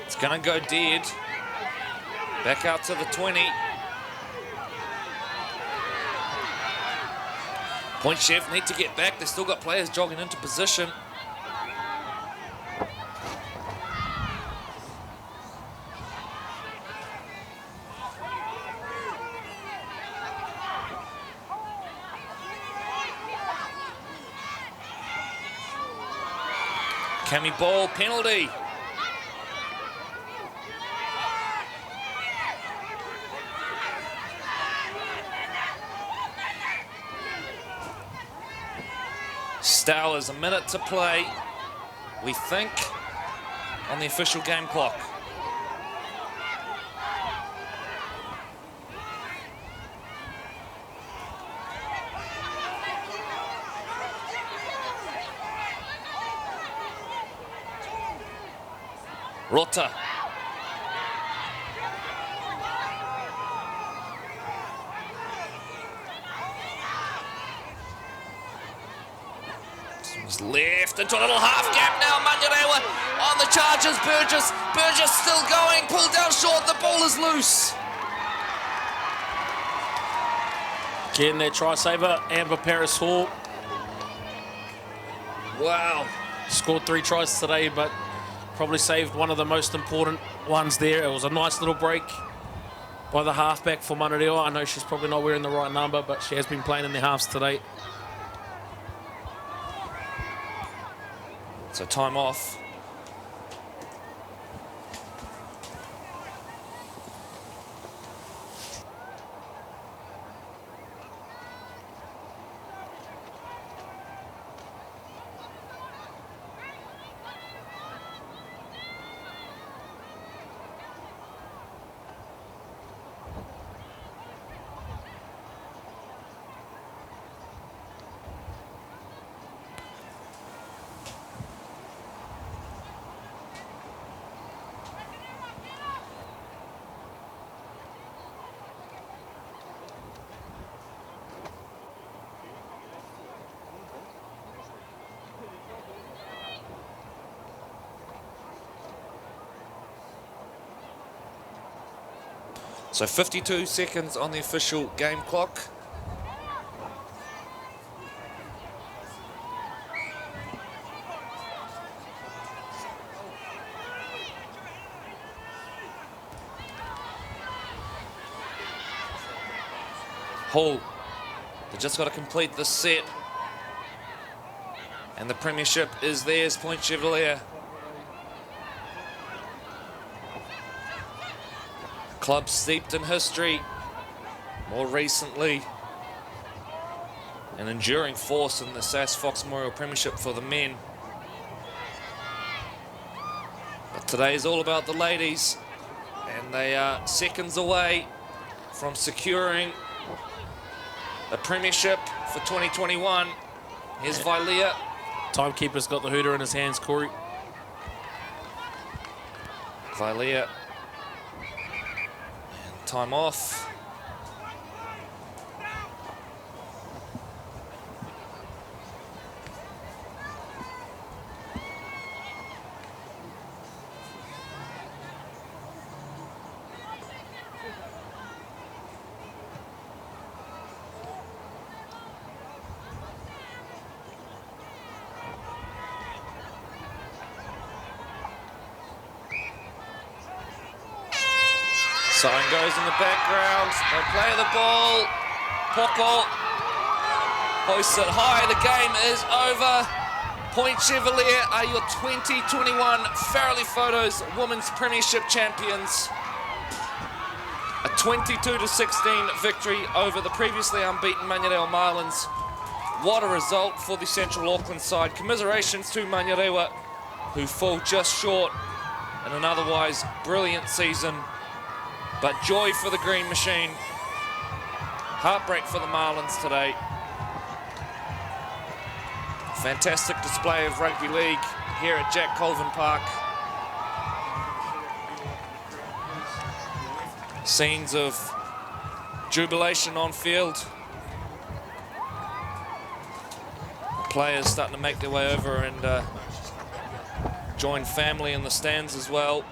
It's going to go dead. Back out to the 20. Point Chev need to get back. They've still got players jogging into position. Cami Ball, penalty. Stowers, a minute to play, we think, on the official game clock. Rota. Left into a little half gap now. Manurewa on the charges. Burgess still going. Pulled down short. The ball is loose. Getting their try saver, Amber Paris Hall. Wow. Scored 3 tries today, but probably saved one of the most important ones there. It was a nice little break by the halfback for Manurewa. I know she's probably not wearing the right number, but she has been playing in the halves today. So time off. So 52 seconds on the official game clock. Hull, they just got to complete the set. And the premiership is theirs, Point Chevalier. Club steeped in history, more recently an enduring force in the SAS Fox Memorial Premiership for the men. But today is all about the ladies, and they are seconds away from securing a premiership for 2021. Here's Vilea. Timekeeper's got the hooter in his hands, Corey. Vilea. Time off. Sign goes in the background. They play the ball. Poko hoists it high. The game is over. Point Chevalier are your 2021 Farrelly Photos Women's Premiership champions. A 22-16 victory over the previously unbeaten Manurewa Marlins. What a result for the Central Auckland side. Commiserations to Manurewa, who fall just short in an otherwise brilliant season. But joy for the Green Machine. Heartbreak for the Marlins today. Fantastic display of rugby league here at Jack Colvin Park. Scenes of jubilation on field. Players starting to make their way over and join family in the stands as well.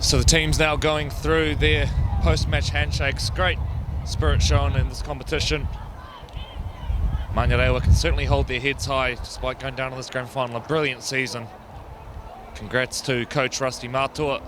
So the team's now going through their post-match handshakes. Great spirit shown in this competition. Manurewa can certainly hold their heads high despite going down to this grand final. A brilliant season. Congrats to Coach Rusty Matua.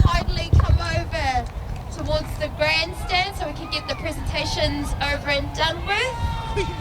Kindly come over towards the grandstand so we can get the presentations over and done with.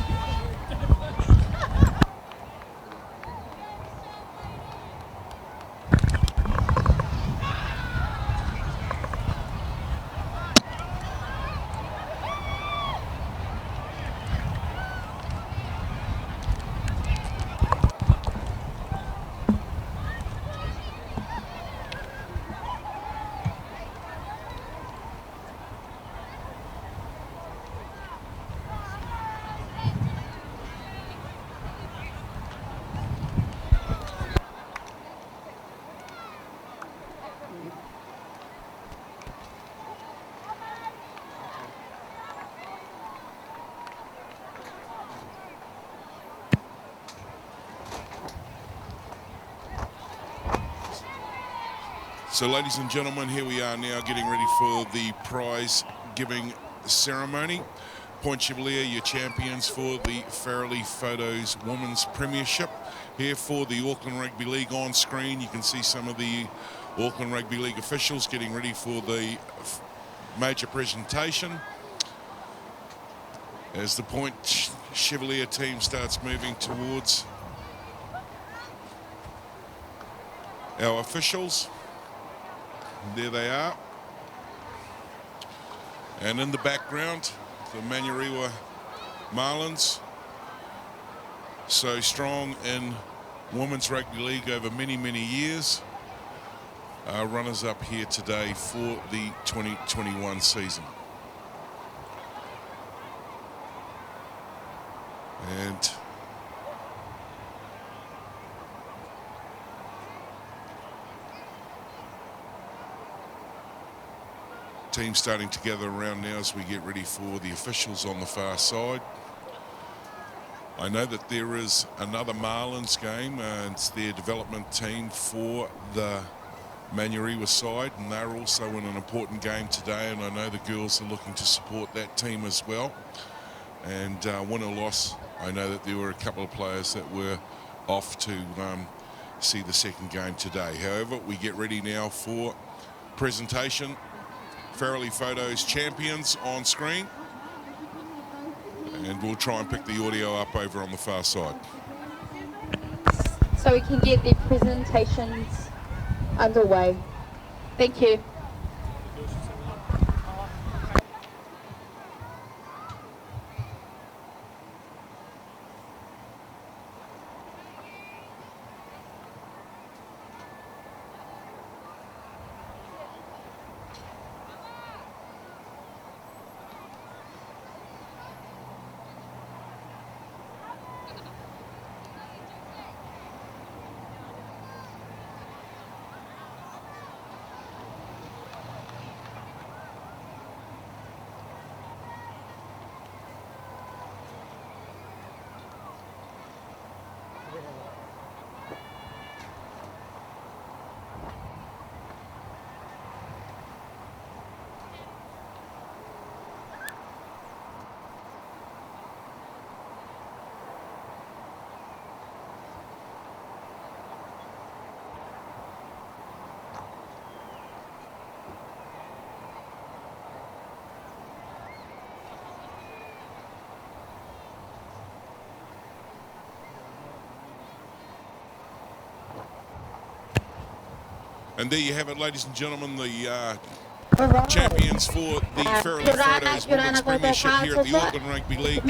So ladies and gentlemen, here we are now getting ready for the prize giving ceremony. Point Chevalier, your champions for the Farrelly Photos Women's Premiership. Here for the Auckland Rugby League on screen, you can see some of the Auckland Rugby League officials getting ready for the major presentation. As the Point Chevalier team starts moving towards our officials. There they are. And in the background, the Manurewa Marlins, so strong in Women's Rugby League over many, many years, are runners up here today for the 2021 season. And team starting to gather around now as we get ready for the officials on the far side. I know that there is another Marlins game, it's their development team for the Manurewa side, and they're also in an important game today, and I know the girls are looking to support that team as well. And win or loss, I know that there were a couple of players that were off to see the second game today. However, we get ready now for presentation. Farrelly Photos champions on screen, and we'll try and pick the audio up over on the far side. So we can get the presentations underway. Thank you. And there you have it, ladies and gentlemen, the champions for the Farrelly Photos Women's Premiership here at the Auckland Rugby League.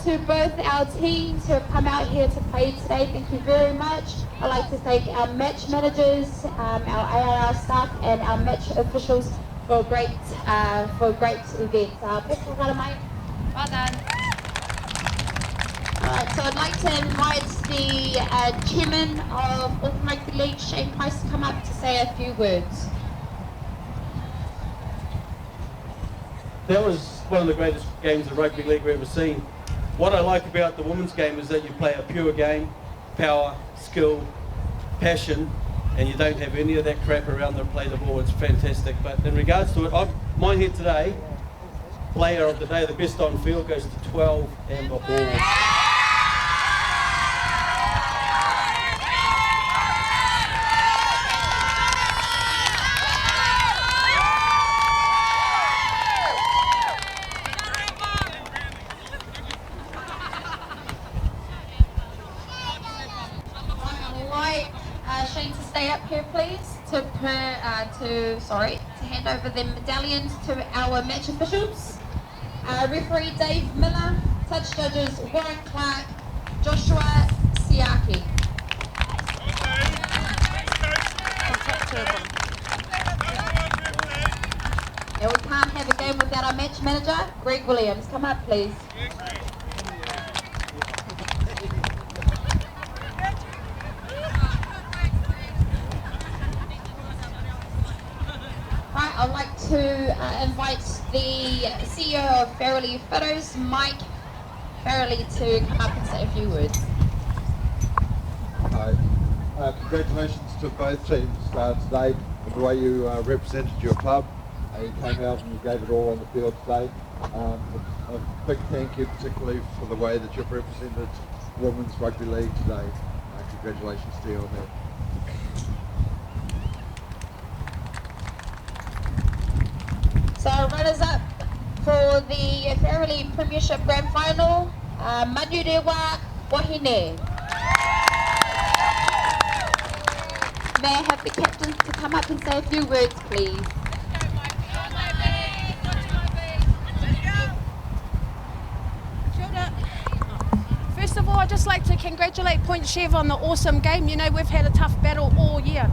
To both our teams who have come out here to play today, thank you very much. I'd like to thank our match managers, our ARR staff, and our match officials for a great event. Well done. Alright, so I'd like to invite the chairman of Auckland Rugby League, Shane Price, to come up to say a few words. That was one of the greatest games of rugby league we've ever seen. What I like about the women's game is that you play a pure game, power, skill, passion, and you don't have any of that crap around the play the ball. It's fantastic. But in regards to it, mine here today, player of the day, the best on field, goes to 12 and a ball. Shane to stay up here, please, to hand over the medallions to our match officials. Referee Dave Miller, touch judges Warren Clark, Joshua Siaki. And we can't have a game without our match manager, Greg Williams. Come up, please. I'd like to invite the CEO of Fairley Photos, Mike Fairley, to come up and say a few words. Hi. Congratulations to both teams today for the way you represented your club. You came out and you gave it all on the field today. A big thank you particularly for the way that you've represented Women's Rugby League today. Congratulations to you on that. So runners up for the Fairley Premiership Grand Final, Manurewa Wahine. May I have the captains to come up and say a few words, please? First of all, I'd just like to congratulate Point Chev on the awesome game. You know, we've had a tough battle all year,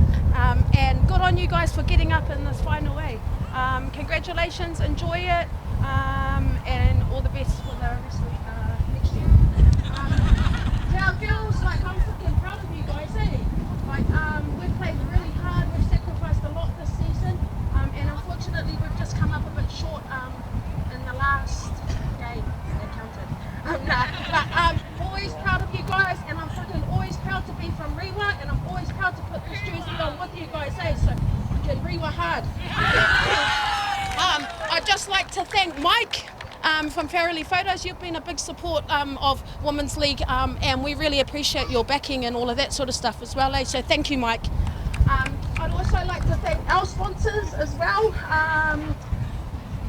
and good on you guys for getting up in this final way. Congratulations, enjoy it, and all the best for the rest of next year. To our girls, like, I'm freaking proud of you guys, eh? Like, we've played really hard, we've sacrificed a lot this season, and unfortunately we've just come up a bit short in the last game that counted. But always proud of you guys, and I'm freaking always proud to be from Rewa, and I'm always proud to put this jersey on with you guys, eh? So freaking Rewa hard. I'd just like to thank Mike from Fairley Photos. You've been a big support of Women's League, and we really appreciate your backing and all of that sort of stuff as well, eh? So thank you, Mike. I'd also like to thank our sponsors as well,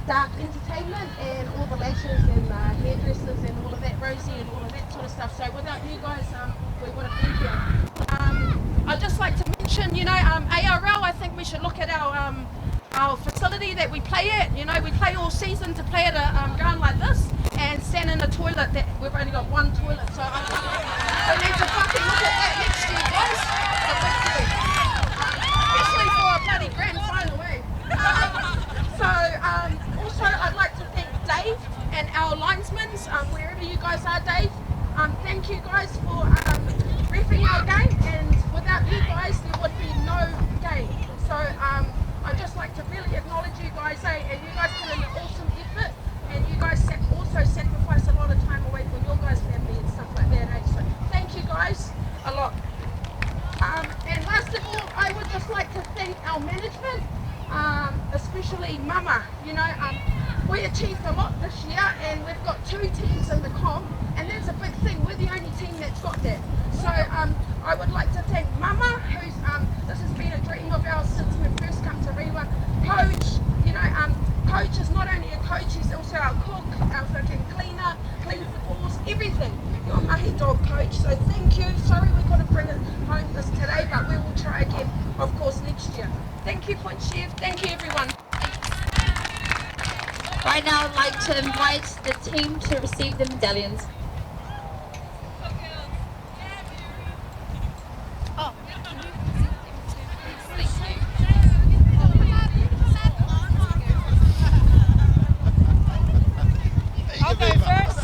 Dark Entertainment and all the lashes and hairdressers and all of that, Rosie and all of that sort of stuff. So without you guys, we would have been here. I'd just like to mention, you know, ARL, I think we should look at our facility that we play at. You know, we play all season to play at a ground like this and stand in a toilet that we've only got one toilet. So I think we need to fucking look at that next year, guys. Especially for a bloody grand final, eh? Also, I'd like to thank Dave and our linesmen, wherever you guys are, Dave. Thank you guys for reffing our game, and without you guys, there would be no game. So I'd just like to really acknowledge you guys, eh? And you guys put in an awesome effort, and you guys also sacrifice a lot of time away from your guys' family and stuff like that, eh? So thank you guys a lot. And last of all, I would just like to thank our management, especially Mama. You know, we achieved a lot this year, and we've got 2 teams in the comp, and that's a big thing. We're the only team that's got that. So I would like to thank Mama, who's this has been a dream of ours since we first come to Rewa. Coach, you know, Coach is not only a coach, he's also our cook, our fucking cleaner, cleans the balls, everything. You're a mahi dog, Coach. So thank you. Sorry we couldn't bring it home this today, but we will try again, of course, next year. Thank you, Point Chev. Thank you, everyone. Right now, I'd like to invite the team to receive the medallions. I'll go first.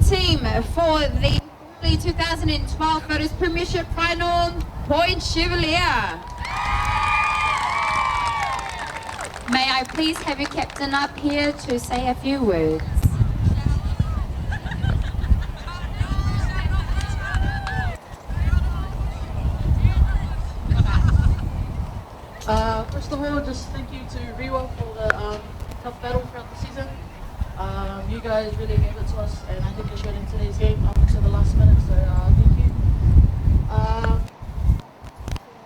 Team for the 2012 Photos Premiership Final, Point Chevalier. May I please have your captain up here to say a few words? First of all, just thank you to WIL for the tough battle throughout the season. You guys really gave it to us, and I think it showed in today's game up until the last minute, so thank you.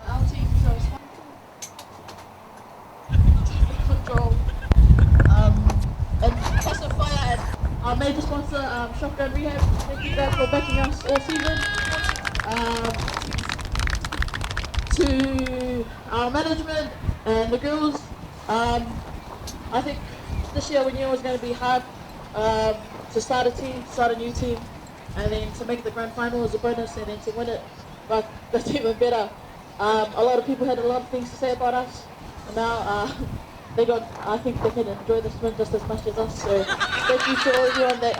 Our team, so it's fun. Control. And also Fire and our major sponsor, Shotgun Rehab. Thank you guys for backing us all season. To our management and the girls, I think this year we knew it was going to be hard to start a new team, and then to make the grand final was a bonus, and then to win it, but that's even better. A lot of people had a lot of things to say about us, and now I think they can enjoy this win just as much as us. So thank you to everyone that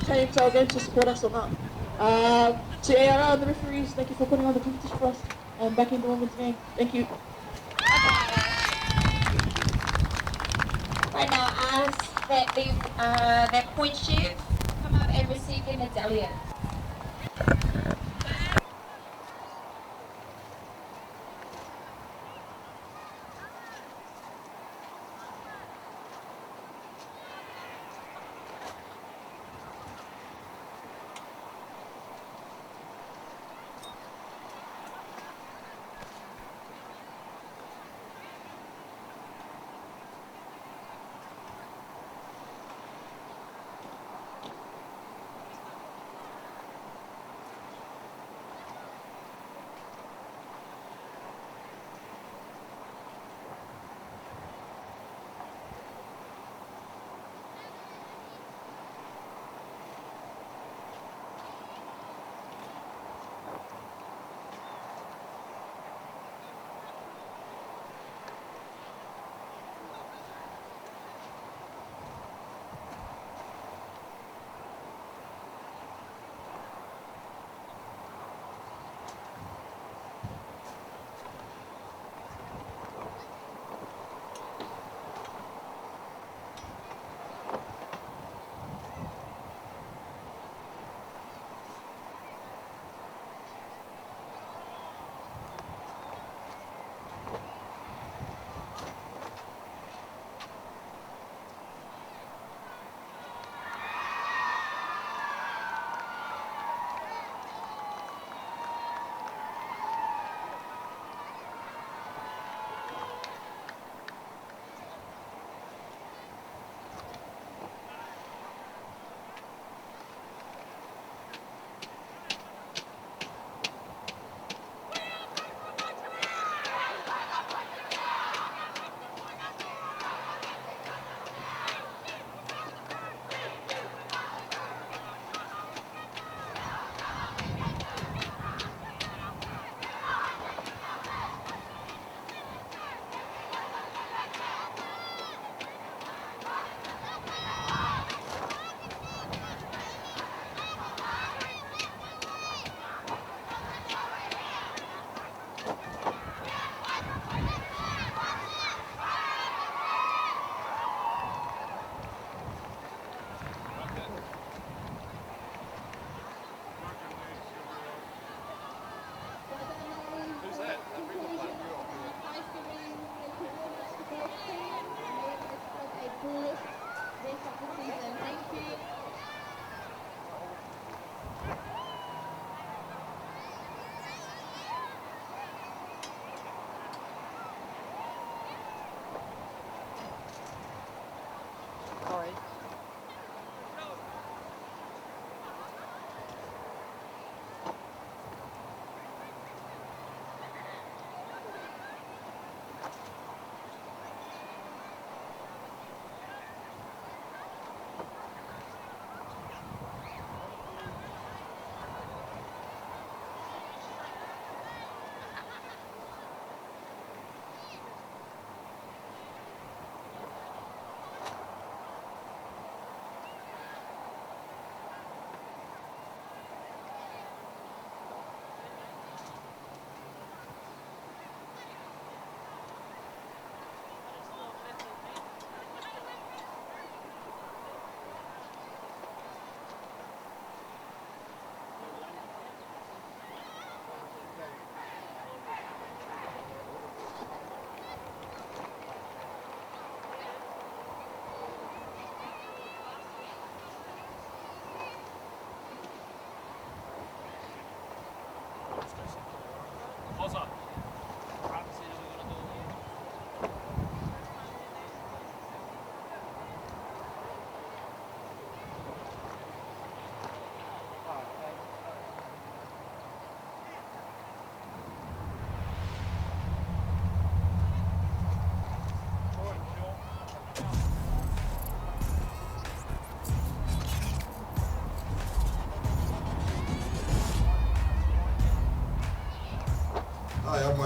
came to our game to support us or not. To ARR and the referees, thank you for putting on the competition for us and backing the women's game. Thank you. Right now, ask that point chef come up and receive their medallion.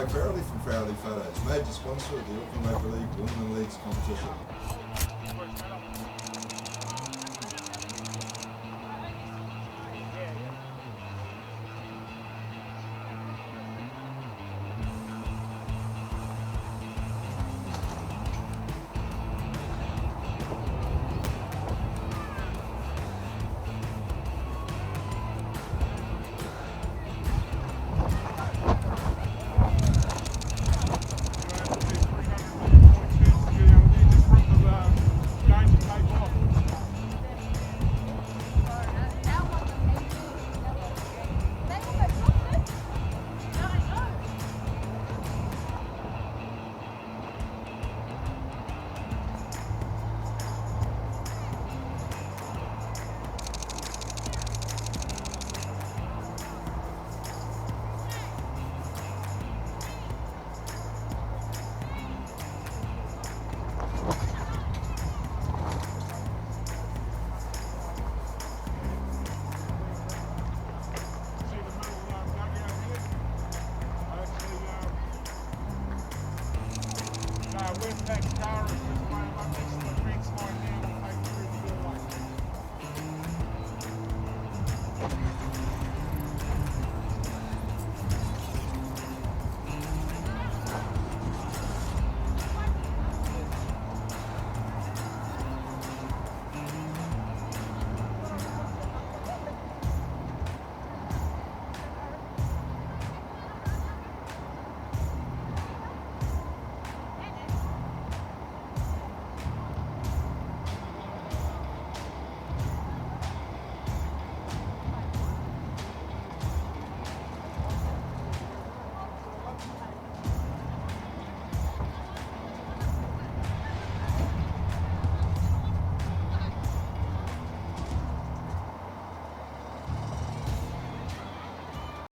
Farrelly from Farrelly Photos, major sponsor of the Auckland Rugby League Women's Leagues competition.